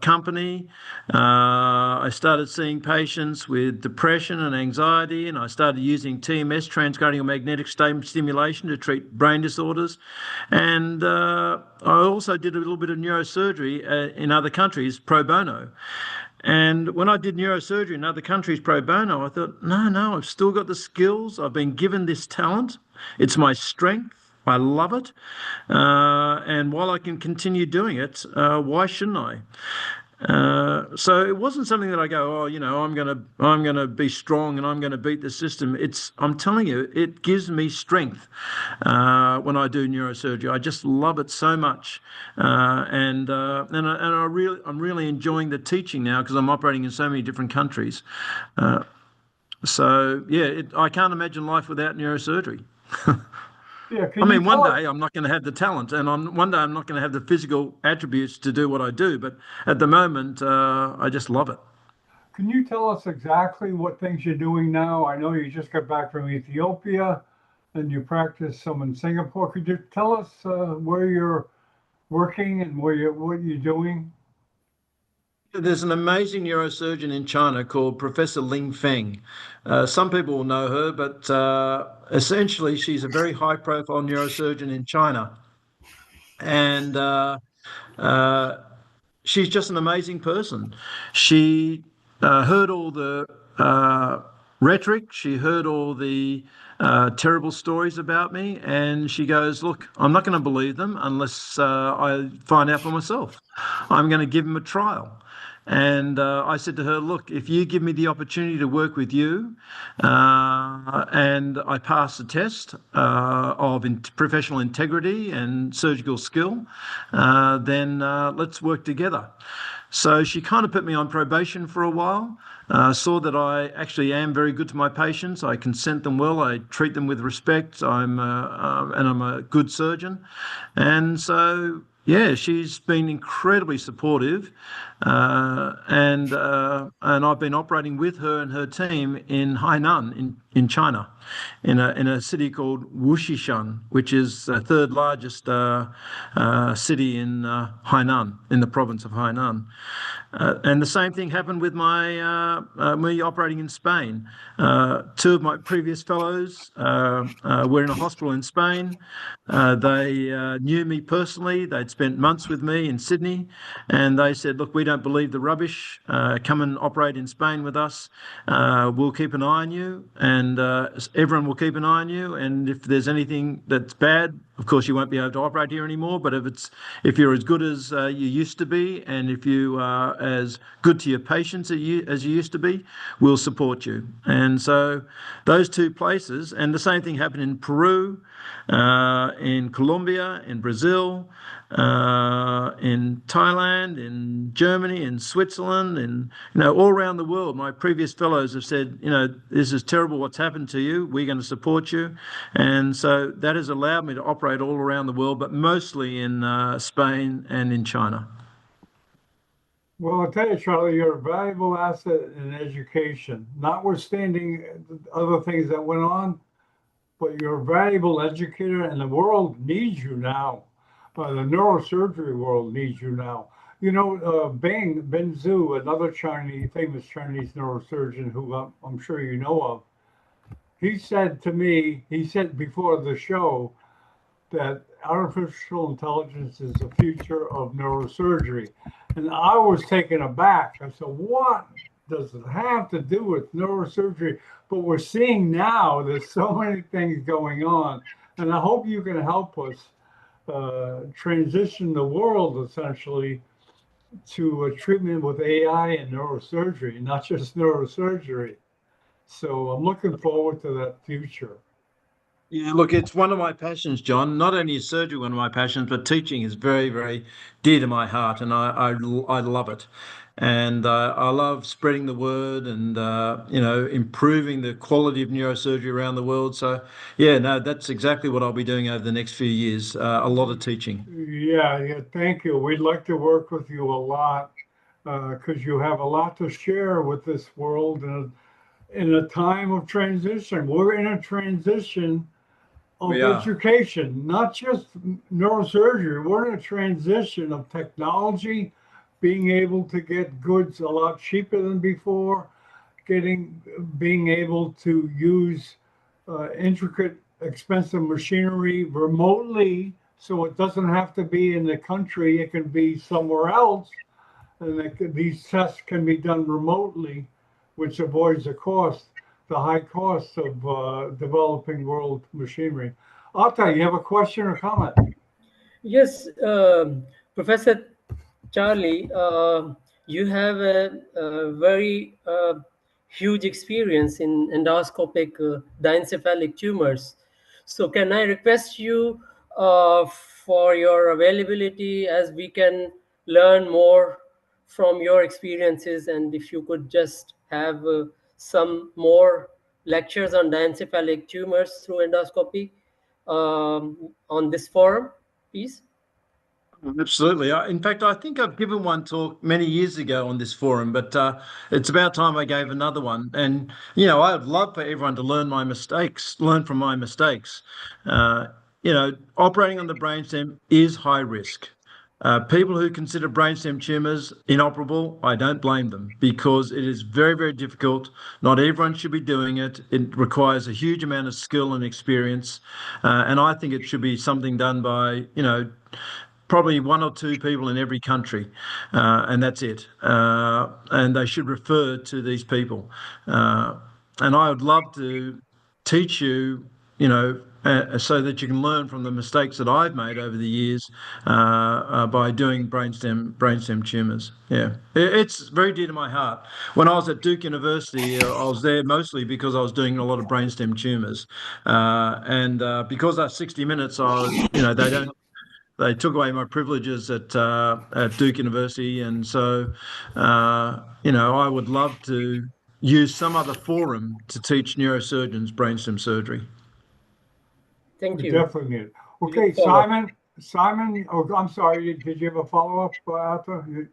company. I started seeing patients with depression and anxiety, and I started using TMS, transcranial magnetic stimulation, to treat brain disorders. And I also did a little bit of neurosurgery in other countries pro bono. And when I did neurosurgery in other countries pro bono, I thought, no, I've still got the skills. I've been given this talent. It's my strength. I love it. And while I can continue doing it, why shouldn't I? So it wasn't something that I go, I'm gonna be strong and I'm gonna beat the system. I'm telling you, it gives me strength when I do neurosurgery. I just love it so much, and I'm really enjoying the teaching now because I'm operating in so many different countries. So yeah, I can't imagine life without neurosurgery. Yeah, I mean, one day I'm not going to have the talent, and one day I'm not going to have the physical attributes to do what I do. But at the moment, I just love it. Can you tell us exactly what things you're doing now? I know you just got back from Ethiopia and you practice some in Singapore. Could you tell us where you're working and what you're doing? There's an amazing neurosurgeon in China called Professor Ling Feng. Some people will know her, but essentially she's a very high-profile neurosurgeon in China. And she's just an amazing person. She heard all the rhetoric, she heard all the terrible stories about me, and she goes, look, I'm not going to believe them unless I find out for myself. I'm going to give them a trial. And I said to her, look, if you give me the opportunity to work with you and I pass the test of professional integrity and surgical skill, then let's work together. So she kind of put me on probation for a while, saw that I actually am very good to my patients. I consent them well. I treat them with respect. I'm a good surgeon. And so, yeah, she's been incredibly supportive, and I've been operating with her and her team in Hainan in China, in a city called Wushishan, which is the third largest city in Hainan, in the province of Hainan. And the same thing happened with me operating in Spain. Two of my previous fellows were in a hospital in Spain. They knew me personally. They'd spent months with me in Sydney, and they said, look, we don't believe the rubbish. Come and operate in Spain with us. We'll keep an eye on you, and everyone will keep an eye on you. And if there's anything that's bad, of course, you won't be able to operate here anymore. But if you're as good as you used to be, and if you are as good to your patients as you used to be, we'll support you. And so those two places, and the same thing happened in Peru, in Colombia, in Brazil, in Thailand, in Germany, in Switzerland, and all around the world. My previous fellows have said, this is terrible what's happened to you. We're going to support you. And so that has allowed me to operate all around the world, but mostly in Spain and in China. Well, I'll tell you, Charlie, you're a valuable asset in education, notwithstanding other things that went on, but you're a valuable educator and the world needs you now. The neurosurgery world needs you now. Ben Zhu, another famous Chinese neurosurgeon who I'm sure you know of, he said before the show that artificial intelligence is the future of neurosurgery. And I was taken aback. I said, what does it have to do with neurosurgery? But we're seeing now there's so many things going on. And I hope you can help us transition the world essentially to a treatment with AI and neurosurgery, not just neurosurgery. So I'm looking forward to that future. Yeah, look, it's one of my passions, John. Not only is surgery one of my passions, but teaching is very, very dear to my heart, and I love it. And I love spreading the word and improving the quality of neurosurgery around the world. So, yeah, no, that's exactly what I'll be doing over the next few years. A lot of teaching. Yeah, thank you. We'd like to work with you a lot because you have a lot to share with this world in a time of transition. We're in a transition of We are. education, not just neurosurgery. We're in a transition of technology, being able to get goods a lot cheaper than before, being able to use intricate, expensive machinery remotely, so it doesn't have to be in the country. It can be somewhere else, and these tests can be done remotely, which avoids the high cost of developing world machinery. Atta, you have a question or comment? Yes, Professor Charlie, you have a very huge experience in endoscopic diencephalic tumors. So, can I request you for your availability as we can learn more from your experiences, and if you could just have some more lectures on diencephalic tumors through endoscopy on this forum, please? Absolutely. In fact, I think I've given one talk many years ago on this forum, but it's about time I gave another one. And, I'd love for everyone to learn from my mistakes. Operating on the brainstem is high risk. People who consider brainstem tumors inoperable, I don't blame them because it is very, very difficult. Not everyone should be doing it. It requires a huge amount of skill and experience. And I think it should be something done by, probably one or two people in every country, and that's it. And they should refer to these people. And I would love to teach you, so that you can learn from the mistakes that I've made over the years by doing brainstem tumors. Yeah, it's very dear to my heart. When I was at Duke University, I was there mostly because I was doing a lot of brainstem tumors, and because I 60 Minutes, I was, they took away my privileges at Duke University, and so I would love to use some other forum to teach neurosurgeons brainstem surgery. Thank We you. definitely need it. Okay, Simon. Oh, I'm sorry. Did you have a follow-up, Atta?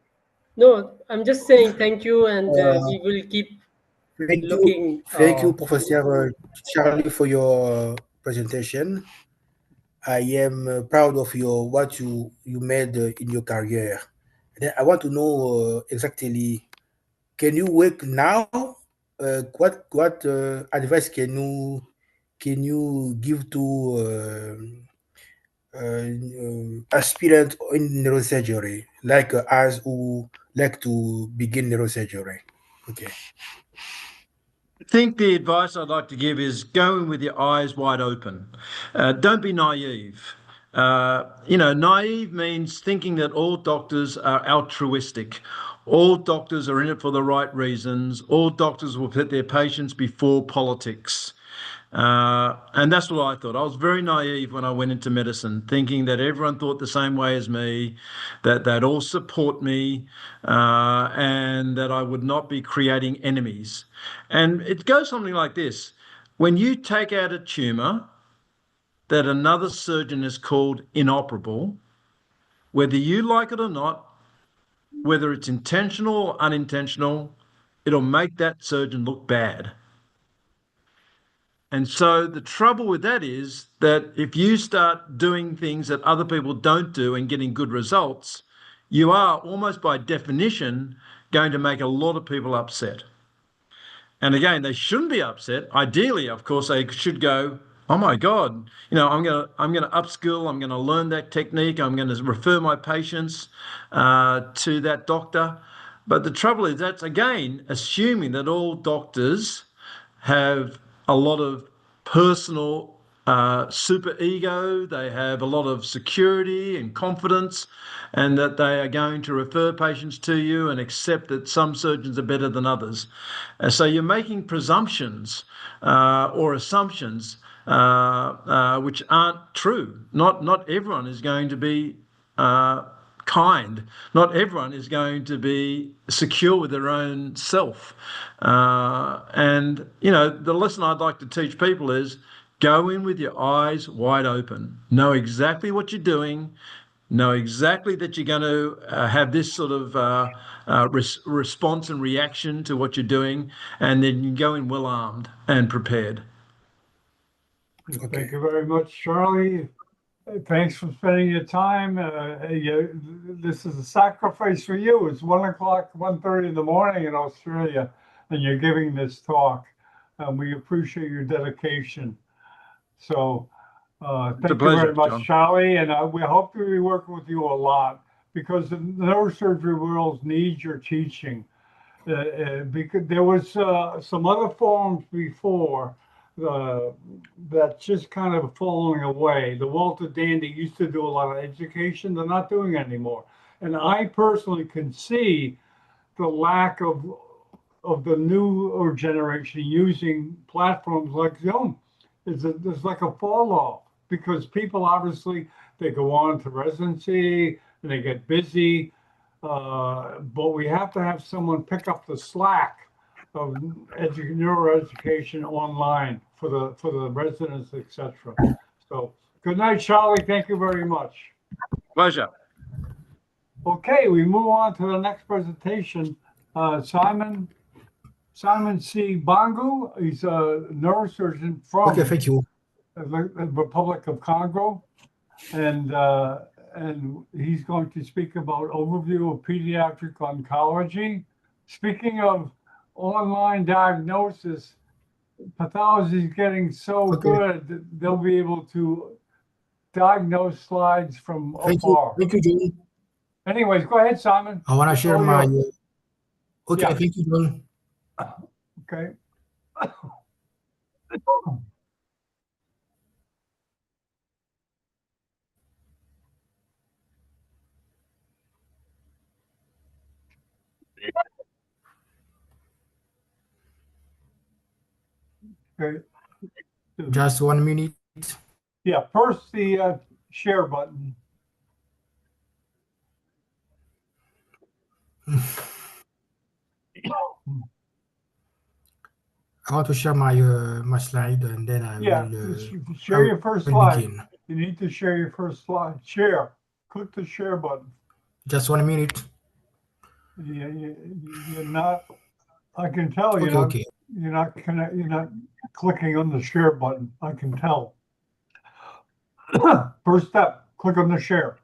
No, I'm just saying thank you, and we will keep looking. Thank you, Professor Charlie, for your presentation. I am proud of what you made in your career. And I want to know exactly, can you work now? What advice can you give to aspirant in neurosurgery, like us who like to begin neurosurgery? Okay. I think the advice I'd like to give is go in with your eyes wide open. Don't be naive. Naive means thinking that all doctors are altruistic. All doctors are in it for the right reasons. All doctors will put their patients before politics. And that's what I thought. I was very naive when I went into medicine, thinking that everyone thought the same way as me, that they'd all support me, and that I would not be creating enemies. And it goes something like this. When you take out a tumor that another surgeon has called inoperable, whether you like it or not, whether it's intentional or unintentional, it'll make that surgeon look bad. And so the trouble with that is that if you start doing things that other people don't do and getting good results, you are almost by definition going to make a lot of people upset. And again, they shouldn't be upset. Ideally, of course, they should go, oh my God, I'm gonna upskill, I'm gonna learn that technique, I'm gonna refer my patients to that doctor. But the trouble is that's again assuming that all doctors have a lot of personal super ego, they have a lot of security and confidence, and that they are going to refer patients to you and accept that some surgeons are better than others. So you're making presumptions or assumptions which aren't true. Not everyone is going to be kind. Not everyone is going to be secure with their own self. And, you know, the lesson I'd like to teach people is go in with your eyes wide open. Know exactly what you're doing. Know exactly that you're going to have this sort of response and reaction to what you're doing, and then you go in well armed and prepared. Okay. Thank you very much, Charlie. Thanks for spending your time. This is a sacrifice for you. It's 1:30 in the morning in Australia, and you're giving this talk. And we appreciate your dedication. So thank you pleasure, very much, John. Charlie. And we hope to be working with you a lot because the neurosurgery world needs your teaching. Because there was some other forums before that's just kind of falling away. The Walter Dandy used to do a lot of education. They're not doing it anymore. And I personally can see the lack of the newer generation using platforms like Zoom. There's like a fall off because people obviously they go on to residency and they get busy. But we have to have someone pick up the slack of neuroeducation online for the residents, etc. So good night, Charlie. Thank you very much. Pleasure. Okay, we move on to the next presentation. Simon C. Bangu. He's a neurosurgeon from Okay, thank you. the Republic of Congo, and he's going to speak about overview of pediatric oncology. Speaking of online diagnosis, pathology is getting so good that they'll be able to diagnose slides from afar. Thank you, John. Anyways, go ahead, Simon. I want to share my. Okay, Yeah. thank you, John. Okay. Okay. Just 1 minute. Yeah, first the share button. I want to share my my slide, and then I will share your first slide. begin. You need to share your first slide. Share. Click the share button. Just 1 minute. You're not. I can tell Okay, okay. You're not clicking on the share button. I can tell. First step. Click on the share.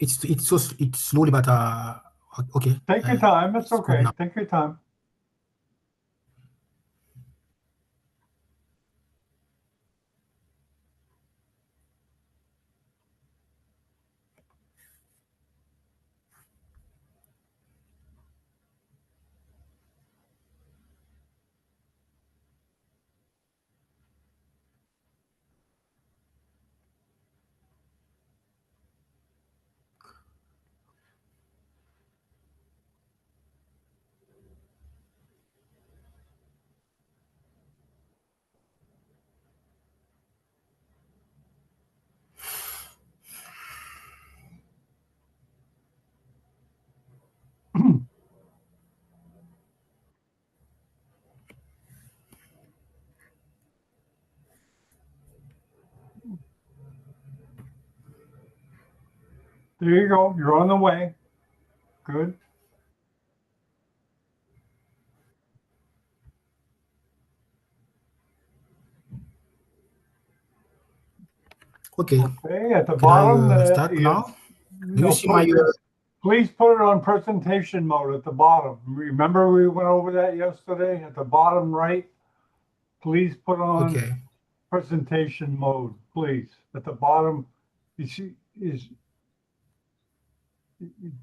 It's slowly, but okay. Take your time. It's good okay. now. Take your time. There you go. You're on the way. Good. Okay. Okay. At the Can bottom, I start now? Do you see my? Please put it on presentation mode at the bottom. Remember we went over that yesterday? At the bottom right, please put on Okay. presentation mode, please. At the bottom, you see, do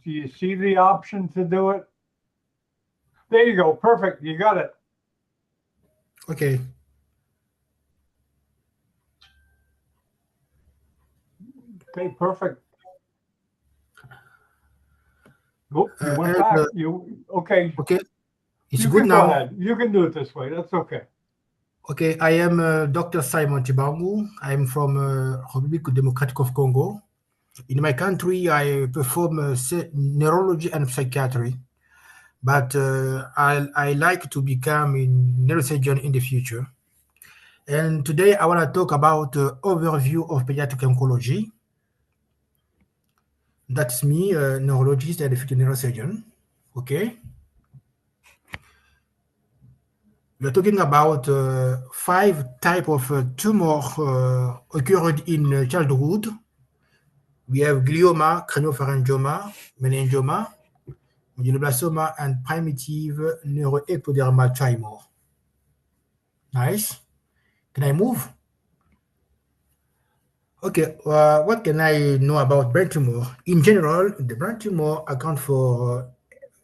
you see the option to do it? There you go. Perfect. You got it. Okay. Okay, perfect. Oh, you went and, back. Okay. okay, it's You good can go now. ahead. You can do it this way. That's okay. Okay, I am Dr. Simon Chibangu. I'm from Republic Democratic of Congo. In my country, I perform neurology and psychiatry, but I like to become a neurosurgeon in the future. And today I want to talk about overview of pediatric oncology. That's me, a neurologist and a future neurosurgeon. Okay. We're talking about 5 types of tumor occurred in childhood. We have glioma, craniopharyngioma, meningioma, medulloblastoma, and primitive neuroectodermal tumor. Nice. Can I move? Okay, what can I know about brain tumor? In general, the brain tumor account for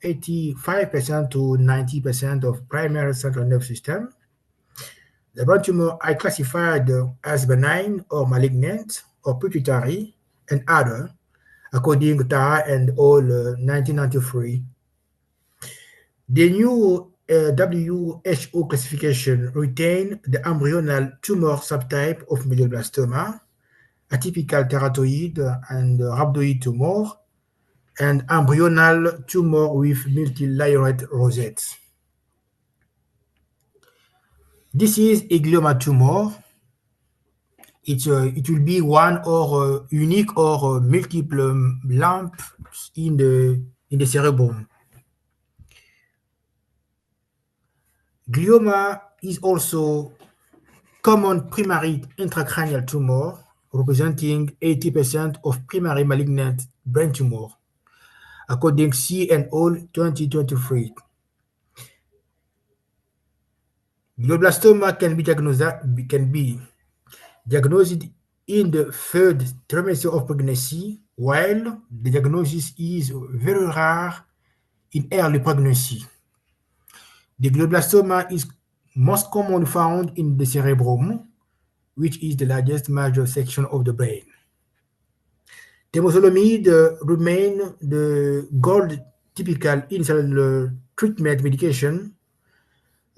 85% to 90% of primary central nervous system. The brain tumor are classified as benign or malignant or pituitary and other, according to Tara and all 1993. The new WHO classification retained the embryonal tumor subtype of medulloblastoma, atypical teratoid and rhabdoid tumor, and embryonal tumor with multilayered rosettes. This is a glioma tumor. It will be one or unique or multiple lumps in the cerebrum. Glioma is also common primary intracranial tumor, representing 80% of primary malignant brain tumor, according to C&all 2023. Glioblastoma can be diagnosed in the third trimester of pregnancy, while the diagnosis is very rare in early pregnancy. The glioblastoma is most commonly found in the cerebrum, which is the largest major section of the brain. Temozolomide remain the gold typical initial treatment medication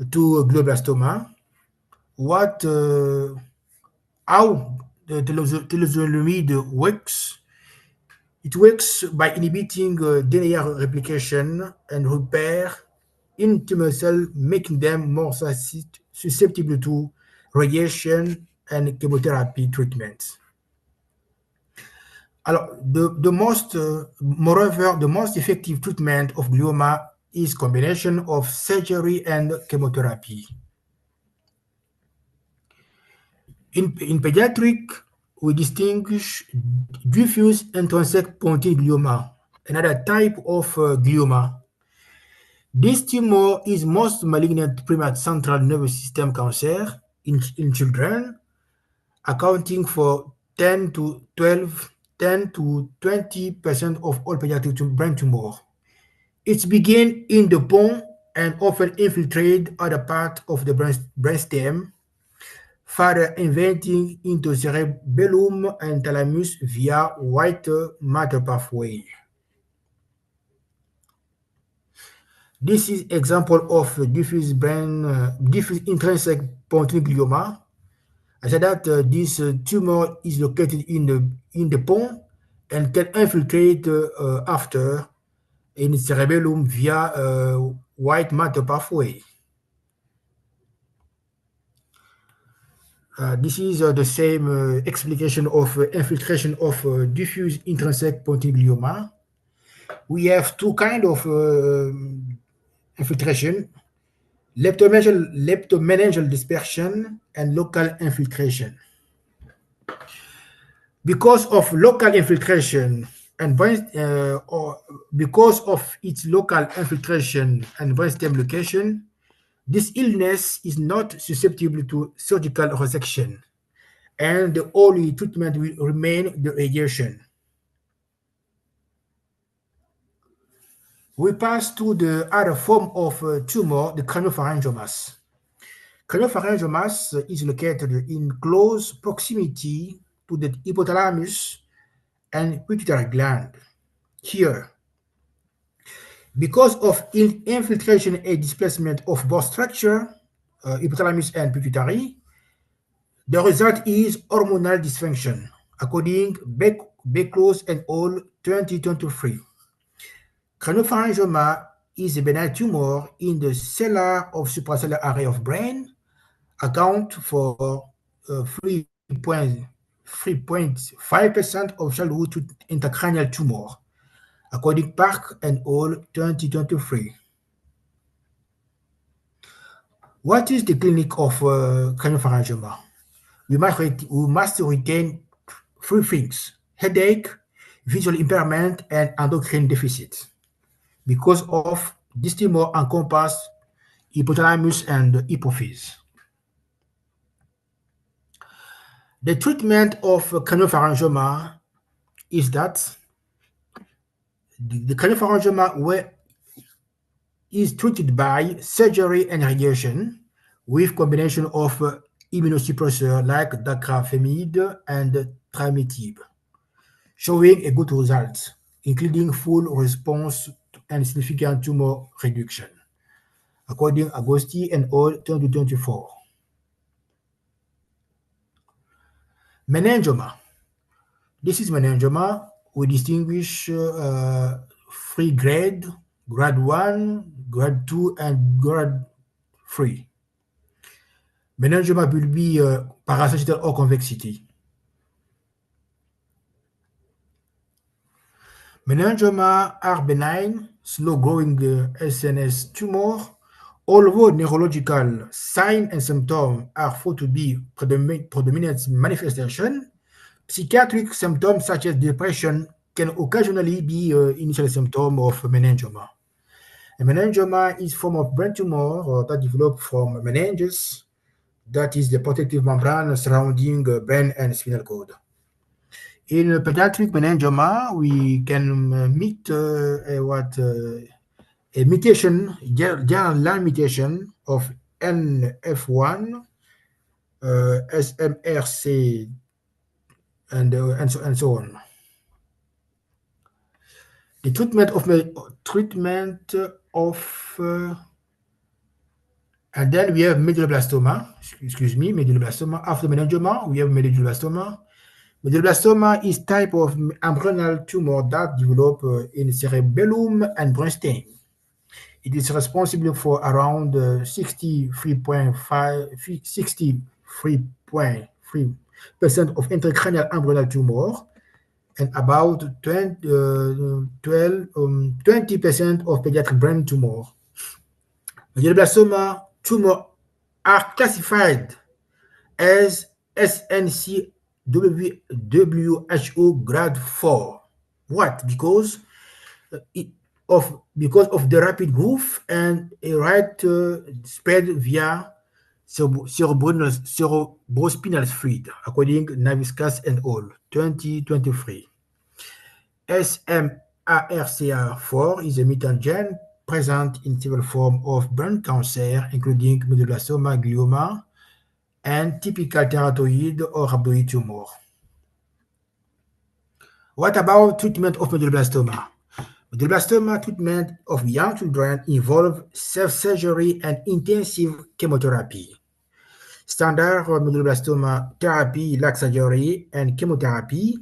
to glioblastoma. How the temozolomide works? It works by inhibiting DNA replication and repair in tumor cells, making them more susceptible to radiation and chemotherapy treatments. Moreover, the most effective treatment of glioma is combination of surgery and chemotherapy. In pediatric, we distinguish diffuse intrinsic pontine glioma, another type of glioma. This tumor is most malignant primary central nervous system cancer in children, accounting for 10 to 20% of all pediatric brain tumor. It begins in the bone and often infiltrate other parts of the brain stem, further inventing into cerebellum and thalamus via white matter pathway. This is example of diffuse intrinsic pontine glioma. I said that this tumor is located in the bone and can infiltrate after in cerebellum via white matter pathway. This is the same explication of infiltration of diffuse intrinsic pontine glioma. We have 2 kinds of infiltration: leptomeningeal dispersion and local infiltration. Because of local infiltration and because of its local infiltration and brainstem location, this illness is not susceptible to surgical resection, and the only treatment will remain the radiation. We pass to the other form of tumor, the craniopharyngiomas. Craniopharyngiomas is located in close proximity to the hypothalamus and pituitary gland. Here, Because of infiltration and displacement of both structure, hypothalamus and pituitary, the result is hormonal dysfunction, according Beclos et al. 2023. Craniopharyngioma is a benign tumor in the cellular of supracellular area of brain, account for 3.5% of childhood intracranial tumor, according Park and al. 2023. What is the clinic of craniopharyngioma? We must retain three things: headache, visual impairment, and endocrine deficit. Because of this tumor encompass hypothalamus and hypophyse. The treatment of craniopharyngioma is that the craniopharyngioma is treated by surgery and radiation with combination of immunosuppressor like dacrafamide and trametinib, showing a good result, including full response and significant tumor reduction, according Agosti and al. 2024. Meningioma. This is meningioma. We distinguish three grades: grade 1, grade 2, and grade 3. Meningioma will be parasagittal or convexity. Meningioma are benign, slow-growing SNS tumor. Although neurological signs and symptoms are thought to be predominant manifestation, psychiatric symptoms such as depression can occasionally be initial symptom of meningioma. A meningioma is a form of brain tumor that develops from meninges, that is the protective membrane surrounding brain and spinal cord. In pediatric meningioma, we can meet a mutation, germline mutation of NF1, SMRC, and so on. The treatment of and then we have medulloblastoma. Excuse me, medulloblastoma. After meningioma, we have medulloblastoma. Medulloblastoma is type of embryonal tumor that develop in cerebellum and brainstem. It is responsible for around 63.3% of intracranial embryonal tumor and about 20% of pediatric brain tumor. Medulloblastoma tumor are classified as SNCWHO grade 4. What? Because of the rapid growth and a right spread via cerebrospinal fluid, according to Naviscas and al. 2023. SMARCA4 is a mutant gene present in several forms of brain cancer, including medulloblastoma, glioma, and typical teratoid or rhabdoid tumor. What about treatment of medulloblastoma? Medulloblastoma treatment of young children involve self-surgery and intensive chemotherapy. Standard medulloblastoma therapy like surgery and chemotherapy,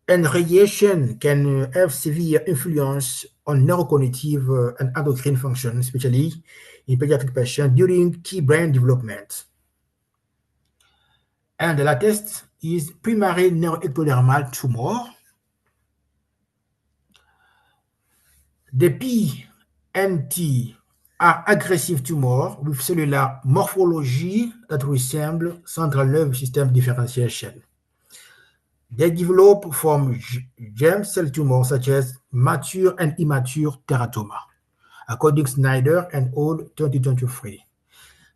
and radiation can have severe influence on neurocognitive and endocrine function, especially in pediatric patients during key brain development. And the latest is primary neuroectodermal tumor. The PNT are aggressive tumors with cellular morphology that resemble central nervous system differentiation. They develop from germ cell tumors such as mature and immature teratoma, according to Snyder and al. 2023.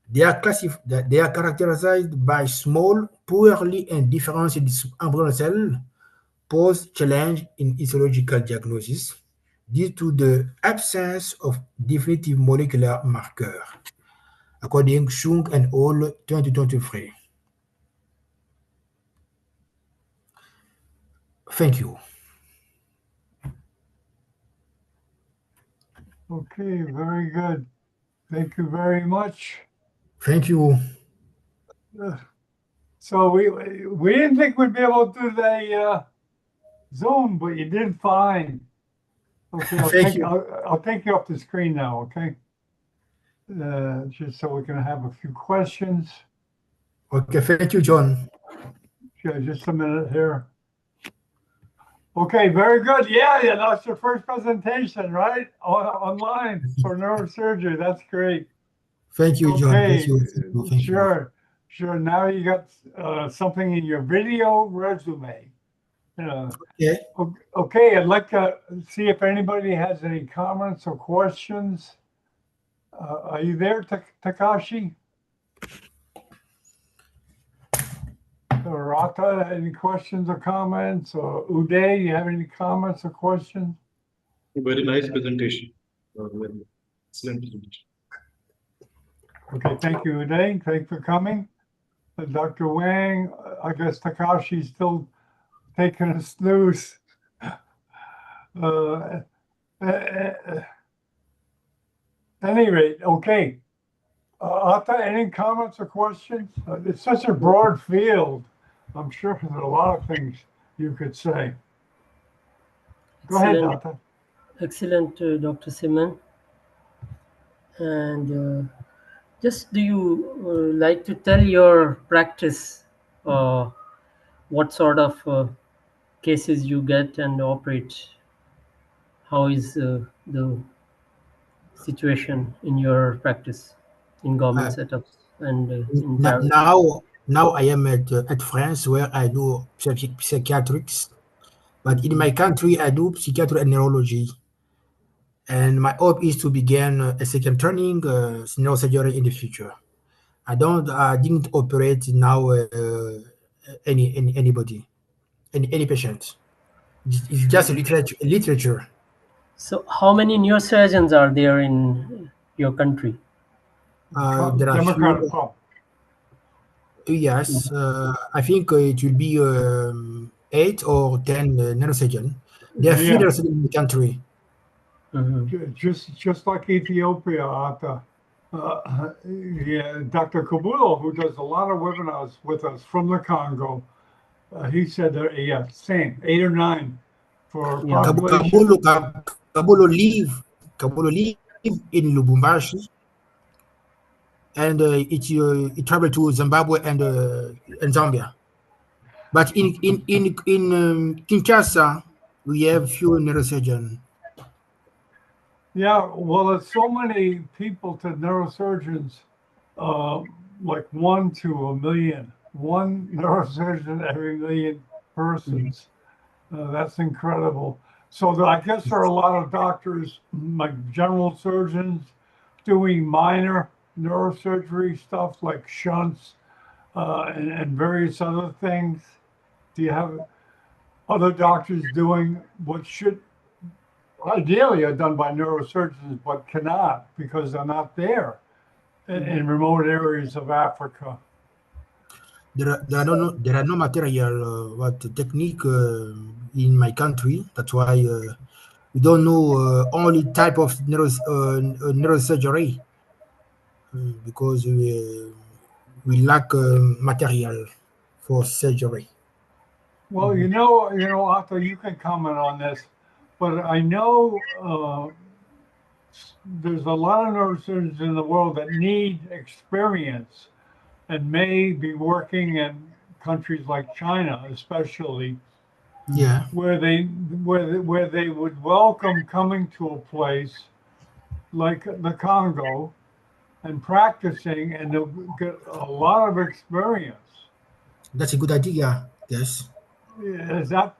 They are characterized by small, poorly and differentiated embryonal cells, pose challenge in histological diagnosis due to the absence of definitive molecular marker, according to Chung and al. 2023. Thank you. Okay, very good. Thank you very much. Thank you. So we didn't think we'd be able to do the Zoom, but you did fine. Okay, Thank you. I'll take you off the screen now, okay? Just so we can have a few questions. Okay, thank you, John. Yeah, just a minute here. Okay, very good. Yeah, that's your first presentation, right? Online for neurosurgery. That's great. Thank you, John. Okay, Thank you. Thank you. Sure. Now you got something in your video resume. Okay. Okay, I'd like to see if anybody has any comments or questions. Are you there, Takashi? Or Rata, any questions or comments? Or Uday, you have any comments or questions? Very nice presentation. Very excellent presentation. Okay, thank you, Uday. Thanks for coming. Dr. Wang, I guess Takashi's still taking a snooze. Any rate, okay. Atta, any comments or questions? It's such a broad field. I'm sure there's a lot of things you could say. Go ahead, Atta. Excellent, Dr. Simon. And just do you like to tell your practice, what sort of cases you get and operate? How is the situation in your practice in government setups and in private? Now I am at France where I do psychiatrics, but in my country I do psychiatry and neurology. And my hope is to begin a second training neurosurgery in the future. I didn't operate now anybody, any patient. It's just literature. So how many neurosurgeons are there in your country? There are Democratic few, Republic. yes, I think it will be 8 or 10 neurosurgeons. There are few Yeah. neurosurgeons in the country. Just like Ethiopia, Atta. Yeah, Dr. Kabulo, who does a lot of webinars with us from the Congo, he said that, yeah, same, 8 or 9 for population. Kabulo live in Lubumbashi, and it traveled to Zimbabwe and Zambia. But in Kinshasa, we have few neurosurgeons. Yeah, well, it's so many people to neurosurgeons, like 1 to 1 million. 1 neurosurgeon every 1,000,000 persons. That's incredible. So I guess there are a lot of doctors, like general surgeons, doing minor neurosurgery stuff like shunts and various other things. Do you have other doctors doing what should ideally are done by neurosurgeons, but cannot because they're not there in remote areas of Africa? There are no material what technique in my country. That's why we don't know only type of neurosurgery because we lack material for surgery. Well, Otto, you can comment on this, but I know there's a lot of neurosurgeons in the world that need experience and may be working in countries like China, especially, Yeah, where they would welcome coming to a place like the Congo and practicing, and they'll get a lot of experience. that's a good idea. Yes. Has that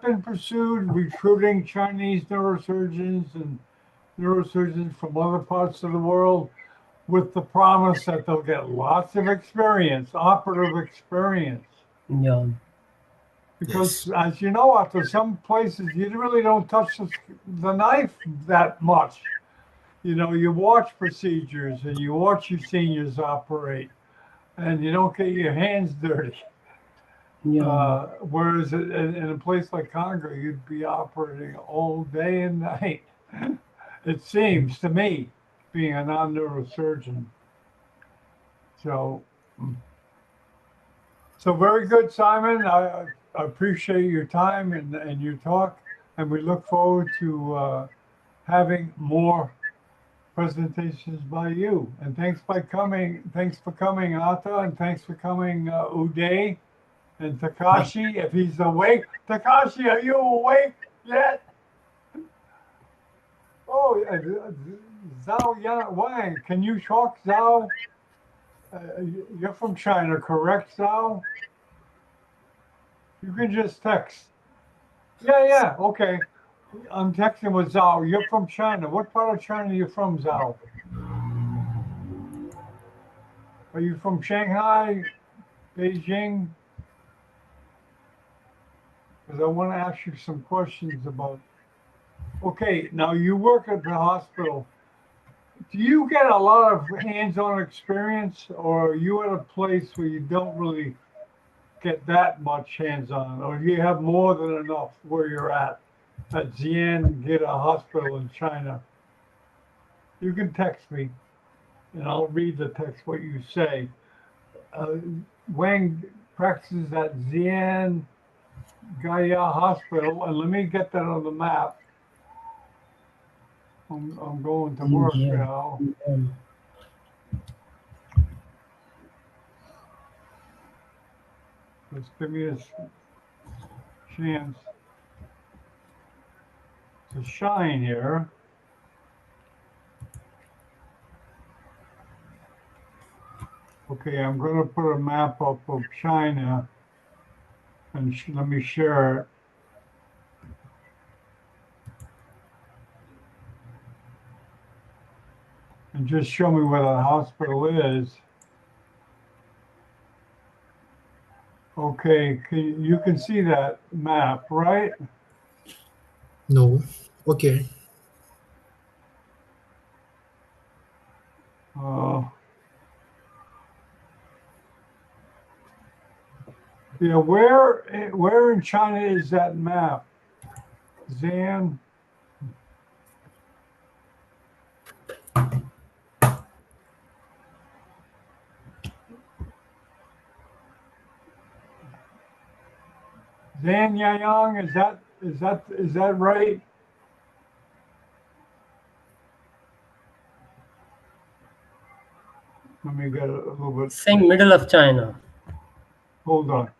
been pursued, recruiting Chinese neurosurgeons and neurosurgeons from other parts of the world with the promise that they'll get lots of experience, operative experience? Yeah. Because as you know, after some places, you really don't touch the knife that much. You watch procedures and you watch your seniors operate, and you don't get your hands dirty. Whereas in a place like Congo, you'd be operating all day and night. It seems to me, being a non-neurosurgeon. So very good, Simon. I appreciate your time and your talk, and we look forward to having more presentations by you. And thanks for coming, Ata, and thanks for coming, Uday and Takashi. If he's awake, Takashi, are you awake yet? Oh, Zhao Wang, can you talk, Zhao? You're from China, correct, Zhao? You can just text. Yeah, okay. I'm texting with Zhao. You're from China. What part of China are you from, Zhao? Are you from Shanghai, Beijing? Because I want to ask you some questions about. Okay, now you work at the hospital. Do you get a lot of hands-on experience, or are you at a place where you don't really get that much hands-on, or do you have more than enough where you're at Xian Hospital in China? You can text me, and I'll read the text what you say. Wang practices at Xian Gaia Hospital, and let me get that on the map. I'm going to work now. Just give me a chance to shine here. Okay, I'm going to put a map up of China and let me share it. And just show me where the hospital is. Okay, you can see that map, right? No. Okay. Yeah, where in China is that map? Zan? Zan Yayang, is that right? Let me get a little bit. Saying middle of China. Hold on.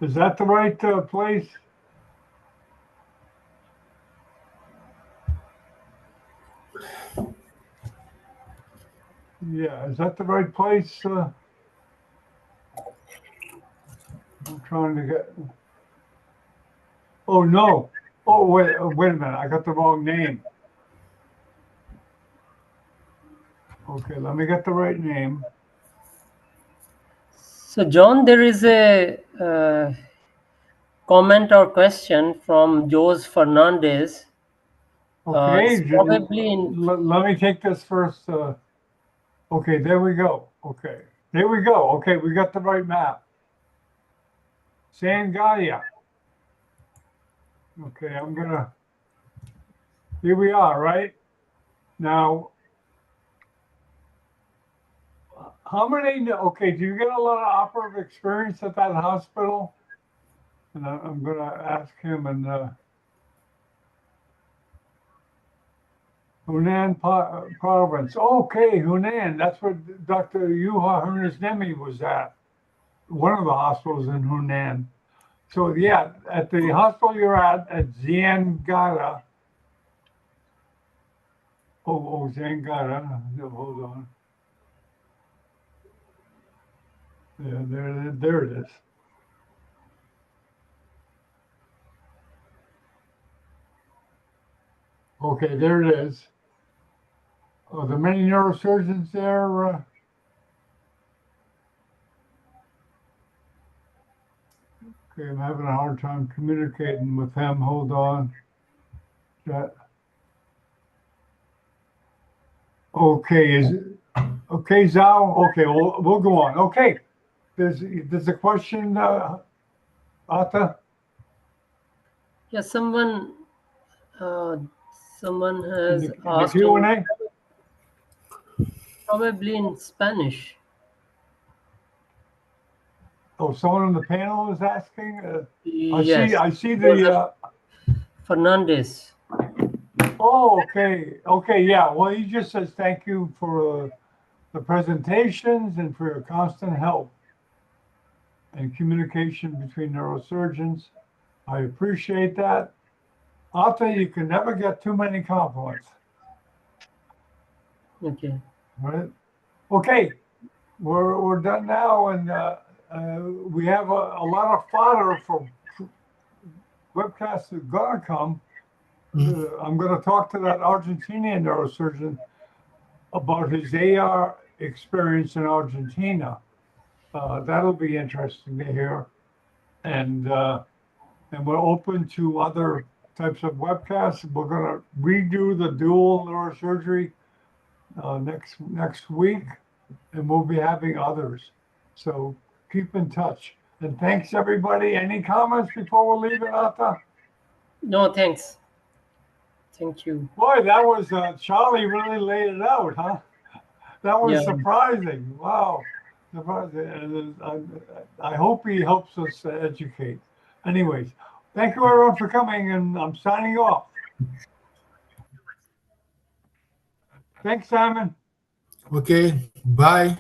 Is that the right place? Yeah, is that the right place? I'm trying to get. Oh no! Oh wait a minute! I got the wrong name. Okay, let me get the right name. So, John, there is a comment or question from Jose Fernandez. Okay, probably let me take this first. Okay, there we go. Okay, there we go. Okay, we got the right map. Sangaya. Okay, I'm gonna. Here we are, right? Now, how many? Okay, do you get a lot of operative experience at that hospital? And I'm gonna ask him and. Hunan province. Okay, Hunan. That's where Dr. Yuha Hernes-Nemi was at. One of the hospitals in Hunan. So yeah, at the hospital you're at Zhangara. Oh, Zhangara. Hold on. Yeah, there it is. Okay, there it is. Are there many neurosurgeons there? Okay, I'm having a hard time communicating with him. Hold on. Okay, okay, Zhao? Okay, we'll go on. Okay, there's a question, Ata? Yeah, someone Someone has in the asked Q&A? probably in Spanish. Oh, someone on the panel is asking? Yes. I see the, Fernandez. oh, okay. Okay, yeah. Well, he just says thank you for the presentations and for your constant help and communication between neurosurgeons. I appreciate that. I'll tell you, you can never get too many compliments. Okay. All right. Okay, we're done now, and we have a lot of fodder for webcasts that are gonna come. I'm gonna talk to that Argentinian neurosurgeon about his AR experience in Argentina. That'll be interesting to hear, and we're open to other types of webcasts. We're gonna redo the dual neurosurgery next week, and we'll be having others. So keep in touch. And thanks, everybody. Any comments before we leave it, Ata? No, thanks. Thank you. Boy, that was Charlie really laid it out, huh? That was Yeah. surprising. Wow. Surprising. And I hope he helps us educate. Anyways, thank you everyone for coming, and I'm signing off. Thanks, Simon. Okay, bye.